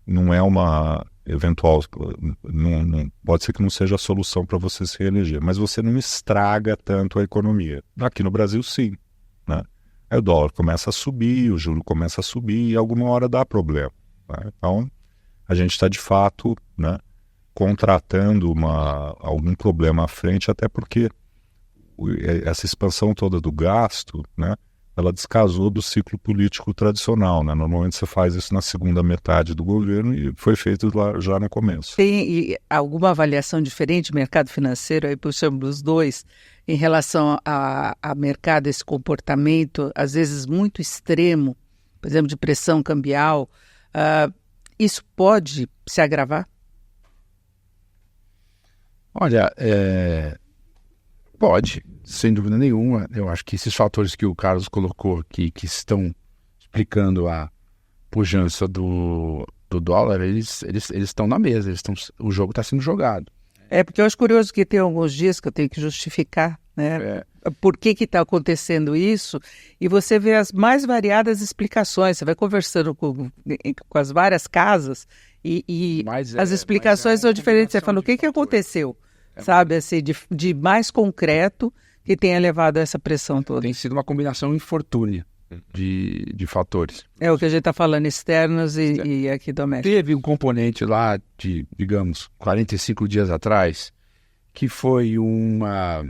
não é uma eventual, não, pode ser que não seja a solução para você se reeleger, mas você não estraga tanto a economia. Aqui no Brasil, sim, né? Aí o dólar começa a subir, o juro começa a subir e alguma hora dá problema, né? Então, a gente está, de fato, né, contratando algum problema à frente, até porque essa expansão toda do gasto, né, ela descasou do ciclo político tradicional, né? Normalmente você faz isso na segunda metade do governo e foi feito lá já no começo. Tem alguma avaliação diferente do mercado financeiro, aí puxamos os dois, em relação a mercado, esse comportamento, às vezes muito extremo, por exemplo, de pressão cambial, isso pode se agravar? Olha, pode, sem dúvida nenhuma. Eu acho que esses fatores que o Carlos colocou aqui, que estão explicando a pujança do dólar, eles estão na mesa, o jogo está sendo jogado. Porque eu acho curioso que tem alguns dias que eu tenho que justificar, né? Por que está acontecendo isso, e você vê as mais variadas explicações. Você vai conversando com as várias casas e as explicações são diferentes. Você fala, o que aconteceu? Sabe, assim, de mais concreto que tenha levado a essa pressão toda. Tem sido uma combinação infortúnia de fatores. É o que a gente está falando, externos e aqui domésticos. Teve um componente lá de, digamos, 45 dias atrás, que foi uma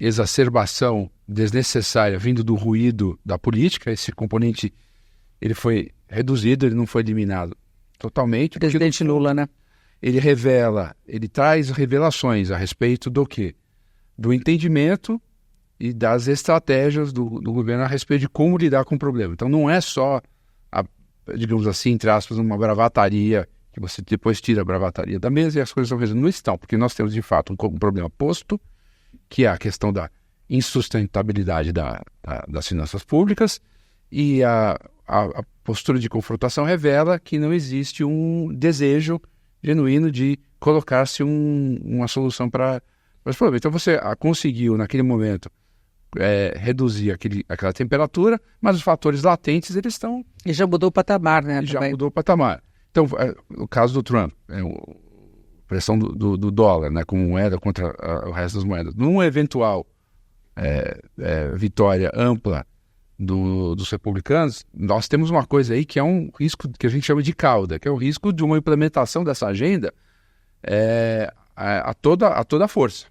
exacerbação desnecessária vindo do ruído da política. Esse componente, ele foi reduzido, ele não foi eliminado totalmente. Presidente Lula, né? Ele traz revelações a respeito do quê? Do entendimento e das estratégias do governo a respeito de como lidar com o problema. Então não é só, digamos assim, entre aspas, uma bravataria, que você depois tira a bravataria da mesa e as coisas estão resolvidas. Não estão, porque nós temos de fato um problema posto, que é a questão da insustentabilidade das finanças públicas, e a postura de confrontação revela que não existe um desejo genuíno de colocar-se uma solução para os problemas. Então você conseguiu, naquele momento, reduzir aquela temperatura, mas os fatores latentes, eles estão... E já mudou o patamar, né? Já mudou o patamar. Então, o caso do Trump, a pressão do dólar, né, como moeda contra o resto das moedas. Numa eventual vitória ampla dos republicanos, nós temos uma coisa aí que é um risco que a gente chama de cauda, que é o risco de uma implementação dessa agenda a toda a força.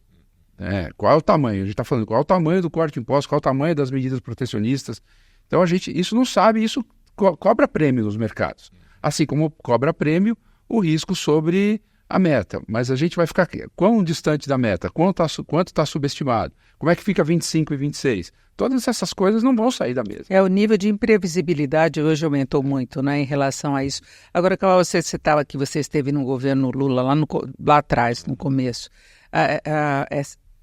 Qual é o tamanho? A gente está falando qual é o tamanho do corte de impostos, qual é o tamanho das medidas protecionistas. Então, isso não sabe, isso cobra prêmio nos mercados. Assim como cobra prêmio o risco sobre a meta. Mas a gente vai ficar quão distante da meta, quanto está subestimado, como é que fica 25 e 26. Todas essas coisas não vão sair da mesa. O nível de imprevisibilidade hoje aumentou muito, né, em relação a isso. Agora, como você citava que você esteve no governo Lula, lá atrás, no começo,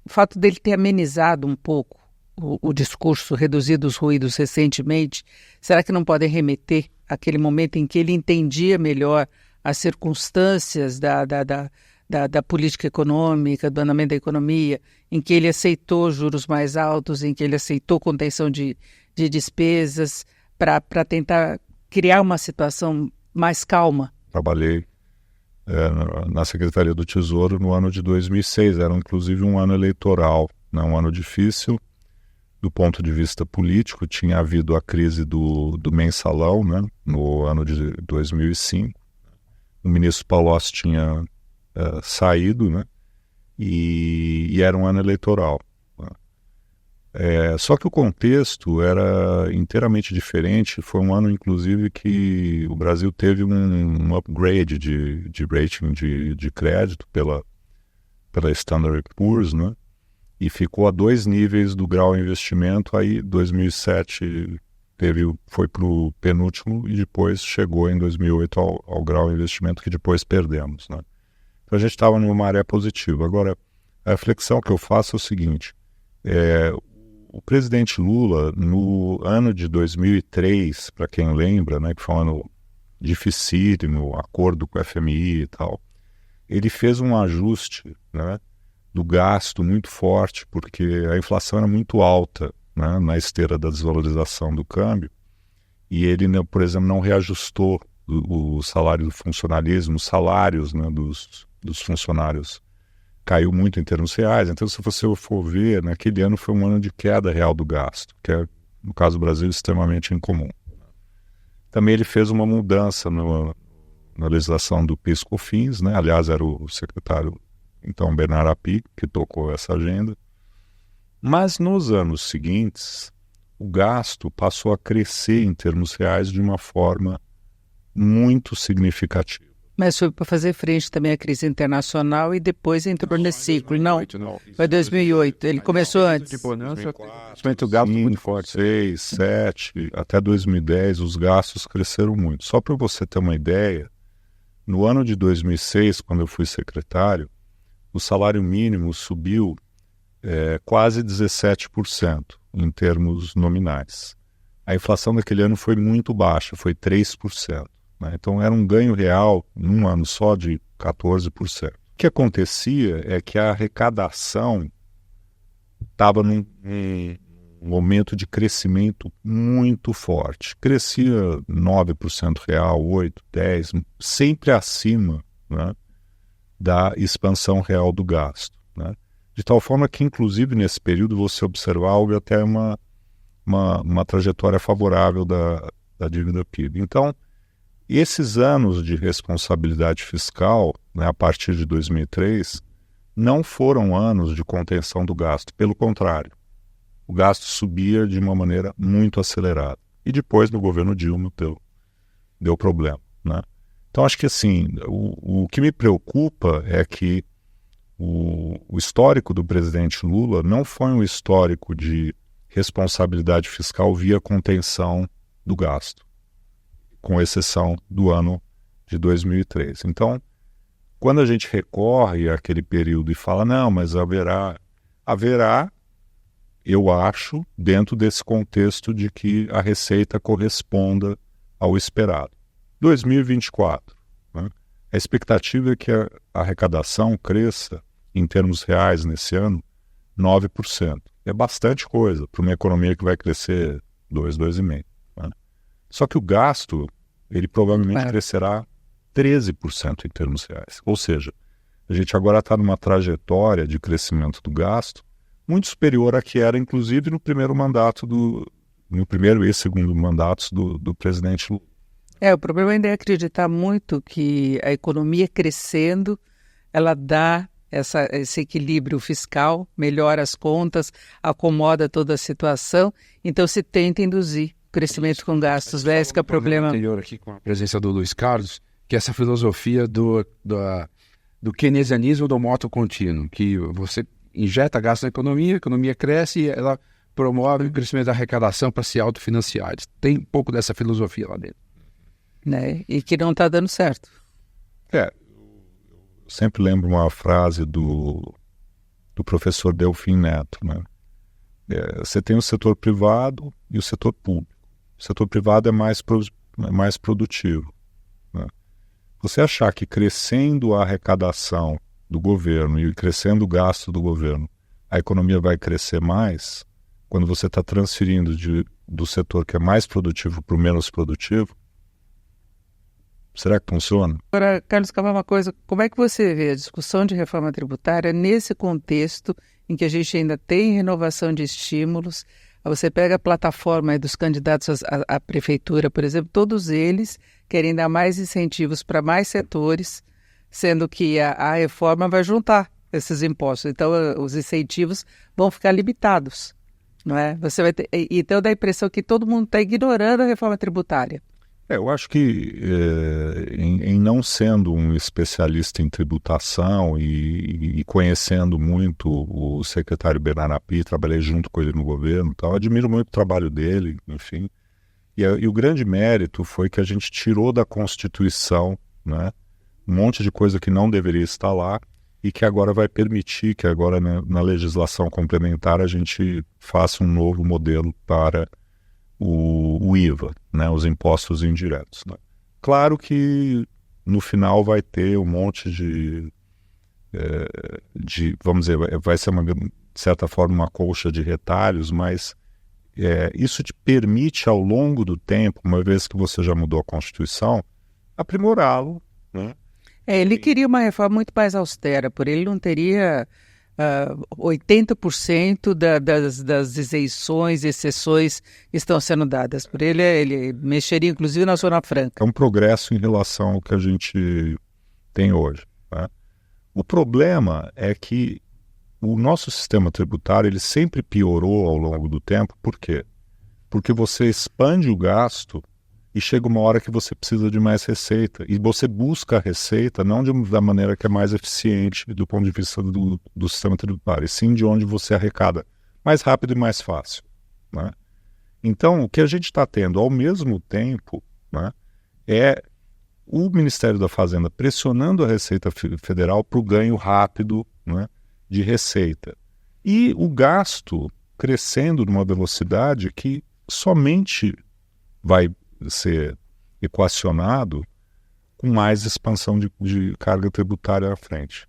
o fato dele ter amenizado um pouco o discurso, reduzido os ruídos recentemente, será que não podem remeter àquele momento em que ele entendia melhor as circunstâncias da política econômica, do andamento da economia, em que ele aceitou juros mais altos, em que ele aceitou contenção de despesas, para tentar criar uma situação mais calma? Trabalhei na Secretaria do Tesouro no ano de 2006, era inclusive um ano eleitoral, né, um ano difícil do ponto de vista político. Tinha havido a crise do mensalão, né, no ano de 2005. O ministro Palocci tinha saído, né, e era um ano eleitoral. Só que o contexto era inteiramente diferente. Foi um ano, inclusive, que o Brasil teve um upgrade de rating de crédito pela Standard & Poor's, né? E ficou a 2 níveis do grau investimento. Aí 2007 foi para o penúltimo e depois chegou em 2008 ao grau investimento que depois perdemos, né? Então a gente estava numa maré positiva. Agora, a reflexão que eu faço é o seguinte: o presidente Lula, no ano de 2003, para quem lembra, né, que foi um ano dificílimo, acordo com o FMI e tal, ele fez um ajuste, né, do gasto muito forte, porque a inflação era muito alta, né, na esteira da desvalorização do câmbio, e ele, né, por exemplo, não reajustou o salário do funcionalismo, os salários, né, dos funcionários caiu muito em termos reais. Então, se você for ver, naquele ano foi um ano de queda real do gasto, que é, no caso do Brasil, extremamente incomum. Também ele fez uma mudança na legislação do PIS/COFINS, né? Aliás, era o secretário, então, Bernardo Api, que tocou essa agenda. Mas nos anos seguintes, o gasto passou a crescer em termos reais de uma forma muito significativa. Mas foi para fazer frente também à crise internacional e depois entrou nesse ciclo. Não, foi 2008. Ele começou antes. De bonança, o gasto muito forte. 6, 7, até 2010 os gastos cresceram muito. Só para você ter uma ideia, no ano de 2006, quando eu fui secretário, o salário mínimo subiu quase 17% em termos nominais. A inflação daquele ano foi muito baixa, foi 3%. Então era um ganho real, num ano só, de 14%. O que acontecia é que a arrecadação estava num momento de crescimento muito forte. Crescia 9% real, 8%, 10%, sempre acima, né, da expansão real do gasto, né? De tal forma que, inclusive, nesse período, você observar, houve até uma trajetória favorável da dívida PIB. Então, esses anos de responsabilidade fiscal, né, a partir de 2003, não foram anos de contenção do gasto. Pelo contrário, o gasto subia de uma maneira muito acelerada. E depois, no governo Dilma, deu problema, né? Então, acho que assim, o que me preocupa é que o histórico do presidente Lula não foi um histórico de responsabilidade fiscal via contenção do gasto, com exceção do ano de 2003. Então, quando a gente recorre àquele período e fala, não, mas haverá, eu acho, dentro desse contexto de que a receita corresponda ao esperado. 2024, né? A expectativa é que a arrecadação cresça, em termos reais, nesse ano, 9%. É bastante coisa para uma economia que vai crescer 2,5%. Né? Só que o gasto, ele provavelmente crescerá 13% em termos reais. Ou seja, a gente agora está numa trajetória de crescimento do gasto muito superior à que era, inclusive, no primeiro e segundo mandatos do presidente Lula. O problema ainda é acreditar muito que a economia crescendo, ela dá esse equilíbrio fiscal, melhora as contas, acomoda toda a situação, então se tenta induzir o crescimento com gastos. Esse que é o problema. Anterior aqui com a presença do Luiz Carlos, que é essa filosofia do keynesianismo do moto contínuo, que você injeta gasto na economia, a economia cresce e ela promove o crescimento da arrecadação para se autofinanciar. Tem um pouco dessa filosofia lá dentro. Né? E que não está dando certo. Eu sempre lembro uma frase do professor Delfim Neto, né? Você tem o setor privado e o setor público. O setor privado é mais produtivo. Né? Você achar que crescendo a arrecadação do governo e crescendo o gasto do governo, a economia vai crescer mais, quando você está transferindo do setor que é mais produtivo para o menos produtivo, será que funciona? Agora, Carlos Caval, uma coisa, como é que você vê a discussão de reforma tributária nesse contexto em que a gente ainda tem renovação de estímulos? Você pega a plataforma dos candidatos à prefeitura, por exemplo, todos eles querem dar mais incentivos para mais setores, sendo que a reforma vai juntar esses impostos. Então, os incentivos vão ficar limitados, não é? Você vai ter, então, dá a impressão que todo mundo está ignorando a reforma tributária. Eu acho que, em não sendo um especialista em tributação e conhecendo muito o secretário Bernardo Api, trabalhei junto com ele no governo e tal, admiro muito o trabalho dele, enfim. E o grande mérito foi que a gente tirou da Constituição, né, um monte de coisa que não deveria estar lá e que agora vai permitir que agora na legislação complementar a gente faça um novo modelo para o IVA, né, os impostos indiretos. Né? Claro que no final vai ter um monte de vamos dizer, vai ser de certa forma uma colcha de retalhos, mas isso te permite ao longo do tempo, uma vez que você já mudou a Constituição, aprimorá-lo, né? Ele queria uma reforma muito mais austera, por ele não teria 80% das isenções e exceções que estão sendo dadas. Por ele mexeria inclusive na Zona Franca. É um progresso em relação ao que a gente tem hoje. Né? O problema é que o nosso sistema tributário ele sempre piorou ao longo do tempo. Por quê? Porque você expande o gasto e chega uma hora que você precisa de mais receita. E você busca a receita não da maneira que é mais eficiente do ponto de vista do sistema tributário, e sim de onde você arrecada mais rápido e mais fácil. Né? Então, o que a gente está tendo ao mesmo tempo, né, é o Ministério da Fazenda pressionando a Receita Federal para o ganho rápido, né, de receita. E o gasto crescendo numa velocidade que somente vai ser equacionado com mais expansão de carga tributária à frente,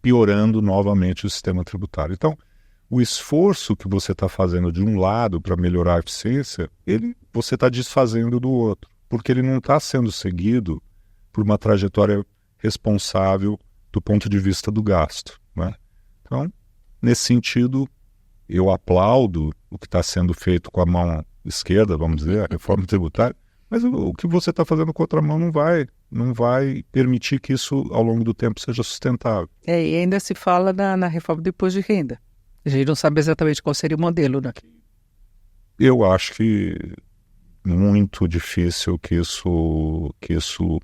piorando novamente o sistema tributário. Então, o esforço que você está fazendo de um lado para melhorar a eficiência, você está desfazendo do outro, porque ele não está sendo seguido por uma trajetória responsável do ponto de vista do gasto. Né? Então, nesse sentido, eu aplaudo o que está sendo feito com a mão esquerda, vamos dizer, a reforma tributária, mas o que você está fazendo com a outra mão não vai permitir que isso, ao longo do tempo, seja sustentável. E ainda se fala na reforma do imposto de renda. A gente não sabe exatamente qual seria o modelo, né? Eu acho que muito difícil que isso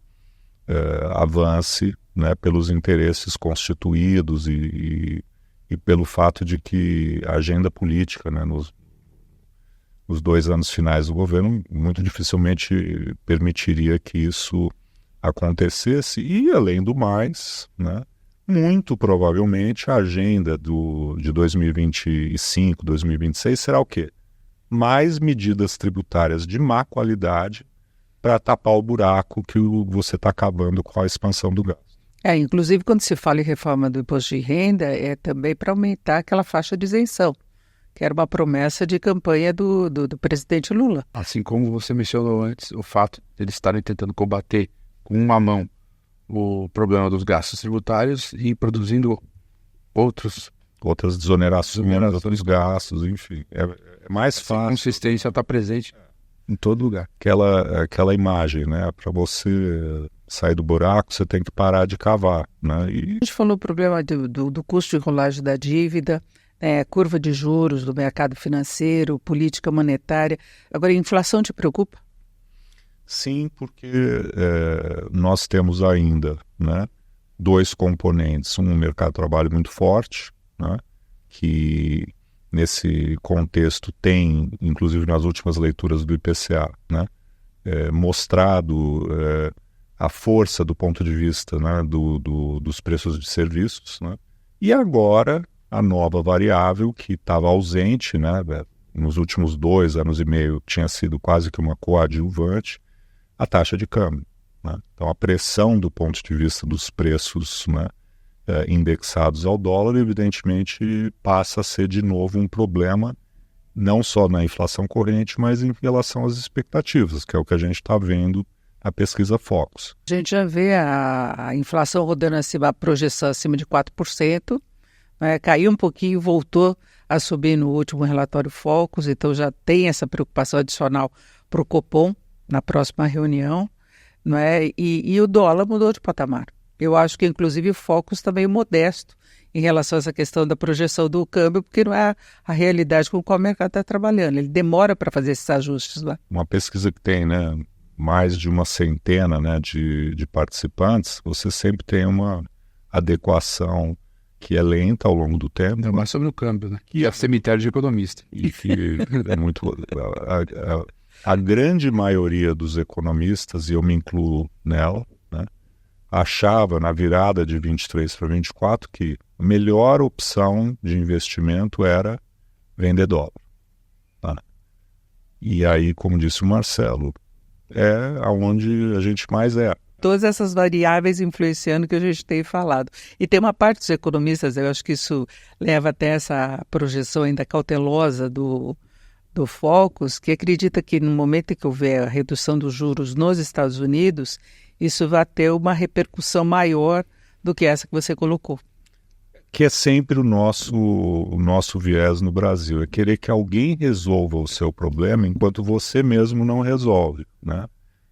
avance, né, pelos interesses constituídos e pelo fato de que a agenda política, né, nos 2 anos finais do governo, muito dificilmente permitiria que isso acontecesse. E, além do mais, né, muito provavelmente a agenda de 2025, 2026 será o quê? Mais medidas tributárias de má qualidade para tapar o buraco que você está cavando com a expansão do gasto. Inclusive, quando se fala em reforma do imposto de renda, é também para aumentar aquela faixa de isenção, que era uma promessa de campanha do presidente Lula. Assim como você mencionou antes, o fato de eles estarem tentando combater com uma mão o problema dos gastos tributários e produzindo outras desonerações, outros gastos, enfim. É mais fácil. A consistência está presente em todo lugar. Aquela imagem, né? Para você sair do buraco, você tem que parar de cavar, né? A gente falou o problema do custo de rolagem da dívida, curva de juros do mercado financeiro, política monetária. Agora, a inflação te preocupa? Sim, porque nós temos ainda, né, dois componentes. Um mercado de trabalho muito forte, né, que nesse contexto tem, inclusive nas últimas leituras do IPCA, né, mostrado a força do ponto de vista, né, dos preços de serviços, né, e agora a nova variável que estava ausente, né, nos últimos 2 anos e meio, tinha sido quase que uma coadjuvante, a taxa de câmbio, né? Então, a pressão do ponto de vista dos preços, né, indexados ao dólar, evidentemente, passa a ser de novo um problema, não só na inflação corrente, mas em relação às expectativas, que é o que a gente está vendo na pesquisa Focus. A gente já vê a inflação rodando acima, a projeção acima de 4%, né? Caiu um pouquinho, voltou a subir no último relatório Focus, então já tem essa preocupação adicional para o Copom, na próxima reunião, não é? E o dólar mudou de patamar. Eu acho que, inclusive, o Focus está meio modesto em relação a essa questão da projeção do câmbio, porque não é a realidade com a qual o mercado está trabalhando. Ele demora para fazer esses ajustes lá. Uma pesquisa que tem, né, mais de uma centena, né, de participantes, você sempre tem uma adequação que é lenta ao longo do tempo. É mais sobre o câmbio, né? Que é cemitério de economista. E que é muito... A grande maioria dos economistas, e eu me incluo nela, né, achava na virada de 23 para 24 que a melhor opção de investimento era vender dólar. Tá? E aí, como disse o Marcelo, é aonde a gente mais é. Todas essas variáveis influenciando que a gente tem falado. E tem uma parte dos economistas, eu acho que isso leva até essa projeção ainda cautelosa do Focus, que acredita que no momento em que houver a redução dos juros nos Estados Unidos, isso vai ter uma repercussão maior do que essa que você colocou. Que é sempre o nosso viés no Brasil, é querer que alguém resolva o seu problema enquanto você mesmo não resolve, né?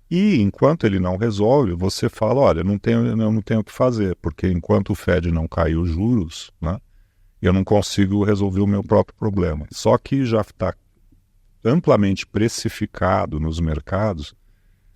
E enquanto ele não resolve, você fala, olha, eu não tenho o que fazer, porque enquanto o Fed não caiu os juros, né, eu não consigo resolver o meu próprio problema. Só que já está amplamente precificado nos mercados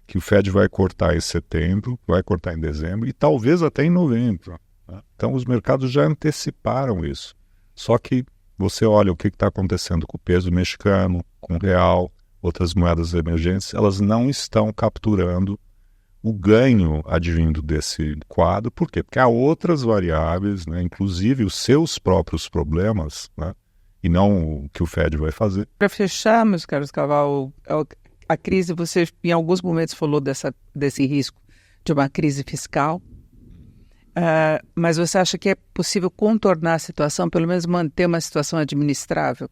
que o Fed vai cortar em setembro, vai cortar em dezembro e talvez até em novembro, né? Então os mercados já anteciparam isso. Só que você olha o que está acontecendo com o peso mexicano, com o real, outras moedas emergentes, elas não estão capturando o ganho advindo desse quadro. Por quê? Porque há outras variáveis, né, inclusive os seus próprios problemas, né, e não o que o Fed vai fazer. Para fechar, meus caros Caval, a crise, você em alguns momentos falou desse risco de uma crise fiscal, mas você acha que é possível contornar a situação, pelo menos manter uma situação administrável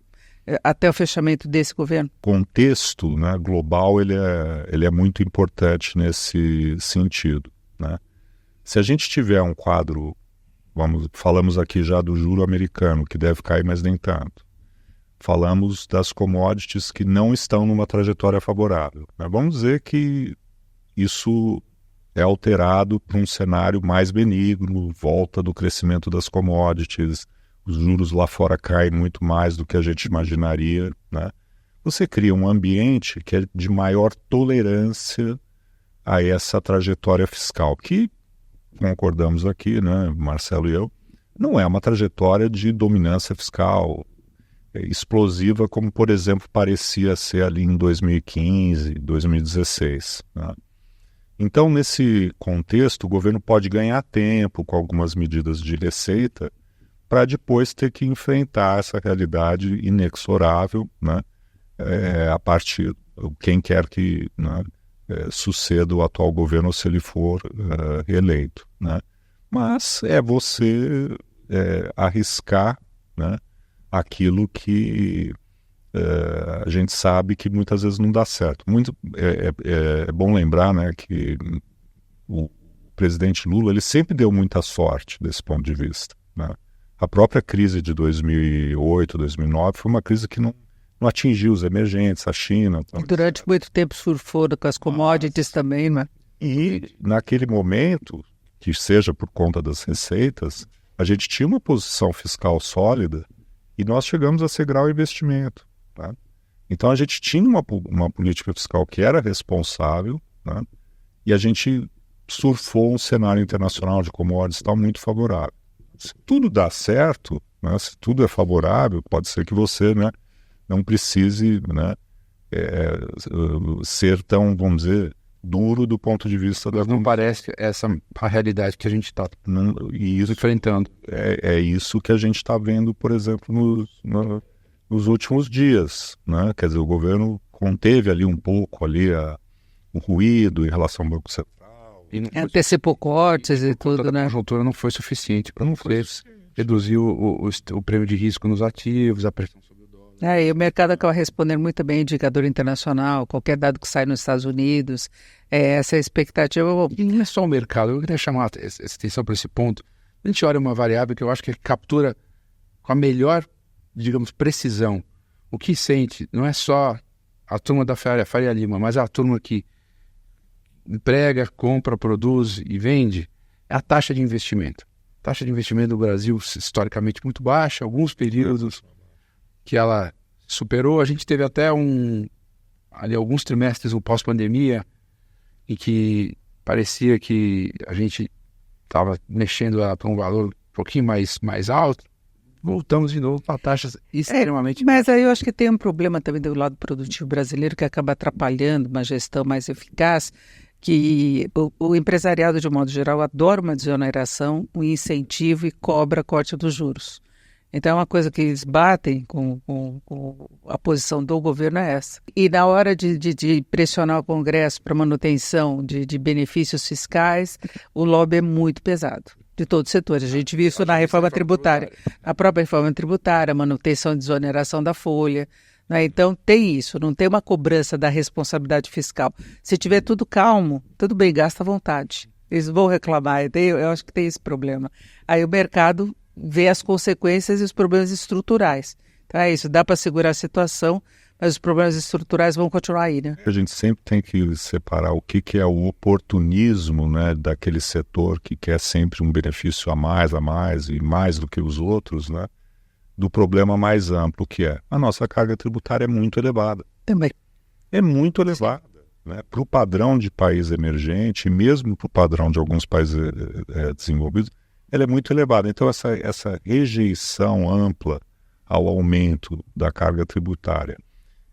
até o fechamento desse governo? O contexto, né, global ele é muito importante nesse sentido, né? Se a gente tiver um quadro, falamos aqui já do juro americano, que deve cair, mas nem tanto. Falamos das commodities que não estão numa trajetória favorável, né? Vamos dizer que isso é alterado para um cenário mais benigno, volta do crescimento das commodities, os juros lá fora caem muito mais do que a gente imaginaria, né? Você cria um ambiente que é de maior tolerância a essa trajetória fiscal, que, concordamos aqui, né, Marcelo e eu, não é uma trajetória de dominância fiscal explosiva como, por exemplo, parecia ser ali em 2015, 2016, né? Então, nesse contexto, o governo pode ganhar tempo com algumas medidas de receita para depois ter que enfrentar essa realidade inexorável, né? A partir quem quer que, né, suceda o atual governo se ele for reeleito, né? Mas é você arriscar, né, aquilo que a gente sabe que muitas vezes não dá certo. É bom lembrar, né, que o presidente Lula ele sempre deu muita sorte desse ponto de vista, né? A própria crise de 2008, 2009 foi uma crise que não atingiu os emergentes, a China. E durante muito tempo surfou com as commodities também, né? E naquele momento, que seja por conta das receitas, a gente tinha uma posição fiscal sólida e nós chegamos a segurar o investimento, tá? Então a gente tinha uma política fiscal que era responsável, né? E a gente surfou um cenário internacional de commodities tal muito favorável. Se tudo dá certo, né, se tudo é favorável, pode ser que você, né, não precise, né, ser tão, vamos dizer, duro do ponto de vista da... Não parece essa a realidade que a gente está enfrentando. É isso que a gente está vendo, por exemplo, nos últimos dias, né? Quer dizer, o governo conteve ali um pouco o ruído em relação ao Banco Central. Antecipou cortes e tudo, né? A conjuntura não foi suficiente para reduzir o prêmio de risco nos ativos, a pressão sobre o dólar. E o mercado acaba respondendo muito bem, indicador internacional, qualquer dado que sai nos Estados Unidos, essa expectativa... E não é só o mercado, eu queria chamar essa atenção para esse ponto. A gente olha uma variável que eu acho que captura com a melhor, digamos, precisão o que sente, não é só a turma da Faria Lima, mas a turma que emprega, compra, produz e vende, é a taxa de investimento. A taxa de investimento do Brasil, historicamente, muito baixa, alguns períodos que ela superou. A gente teve até alguns trimestres, um pós-pandemia, em que parecia que a gente estava mexendo para um valor um pouquinho mais alto. Voltamos de novo para taxas extremamente... Mas aí eu acho que tem um problema também do lado produtivo brasileiro que acaba atrapalhando uma gestão mais eficaz, que o empresariado, de modo geral, adora uma desoneração, um incentivo e cobra corte dos juros. Então, é uma coisa que eles batem com a posição do governo é essa. E na hora de pressionar o Congresso para manutenção de benefícios fiscais, o lobby é muito pesado, de todos os setores. A gente viu isso na reforma tributária. A própria reforma tributária, manutenção e desoneração da folha. Né? Então, tem isso, não tem uma cobrança da responsabilidade fiscal. Se tiver tudo calmo, tudo bem, gasta à vontade. Eles vão reclamar, eu acho que tem esse problema. Aí o mercado vê as consequências e os problemas estruturais. Então é isso, dá para segurar a situação, mas os problemas estruturais vão continuar aí, né? A gente sempre tem que separar o que é o oportunismo, né, daquele setor que quer sempre um benefício a mais e mais do que os outros, né, do problema mais amplo, que é a nossa carga tributária é muito elevada. Também. É muito elevada, né, para o padrão de país emergente, mesmo para o padrão de alguns países desenvolvidos, ela é muito elevada. Então, essa rejeição ampla ao aumento da carga tributária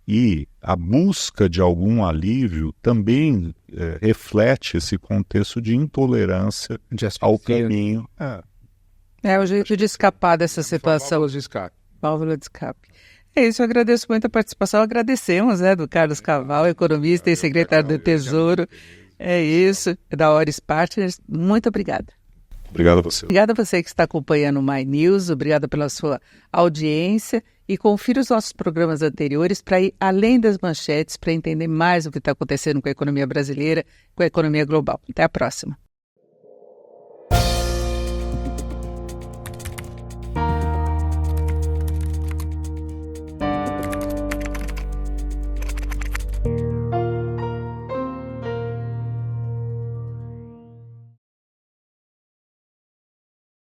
e a busca de algum alívio também reflete esse contexto de intolerância ao caminho. É o jeito de escapar dessa situação. Válvula de escape. Válvula de escape. É isso, eu agradeço muito a participação. Agradecemos, né, do Carlos Caval, economista e secretário do Tesouro. É isso, da Oris Partners. Muito obrigada. Obrigado a você. Obrigada a você que está acompanhando o My News, obrigada pela sua audiência e confira os nossos programas anteriores para ir além das manchetes, para entender mais o que está acontecendo com a economia brasileira, com a economia global. Até a próxima.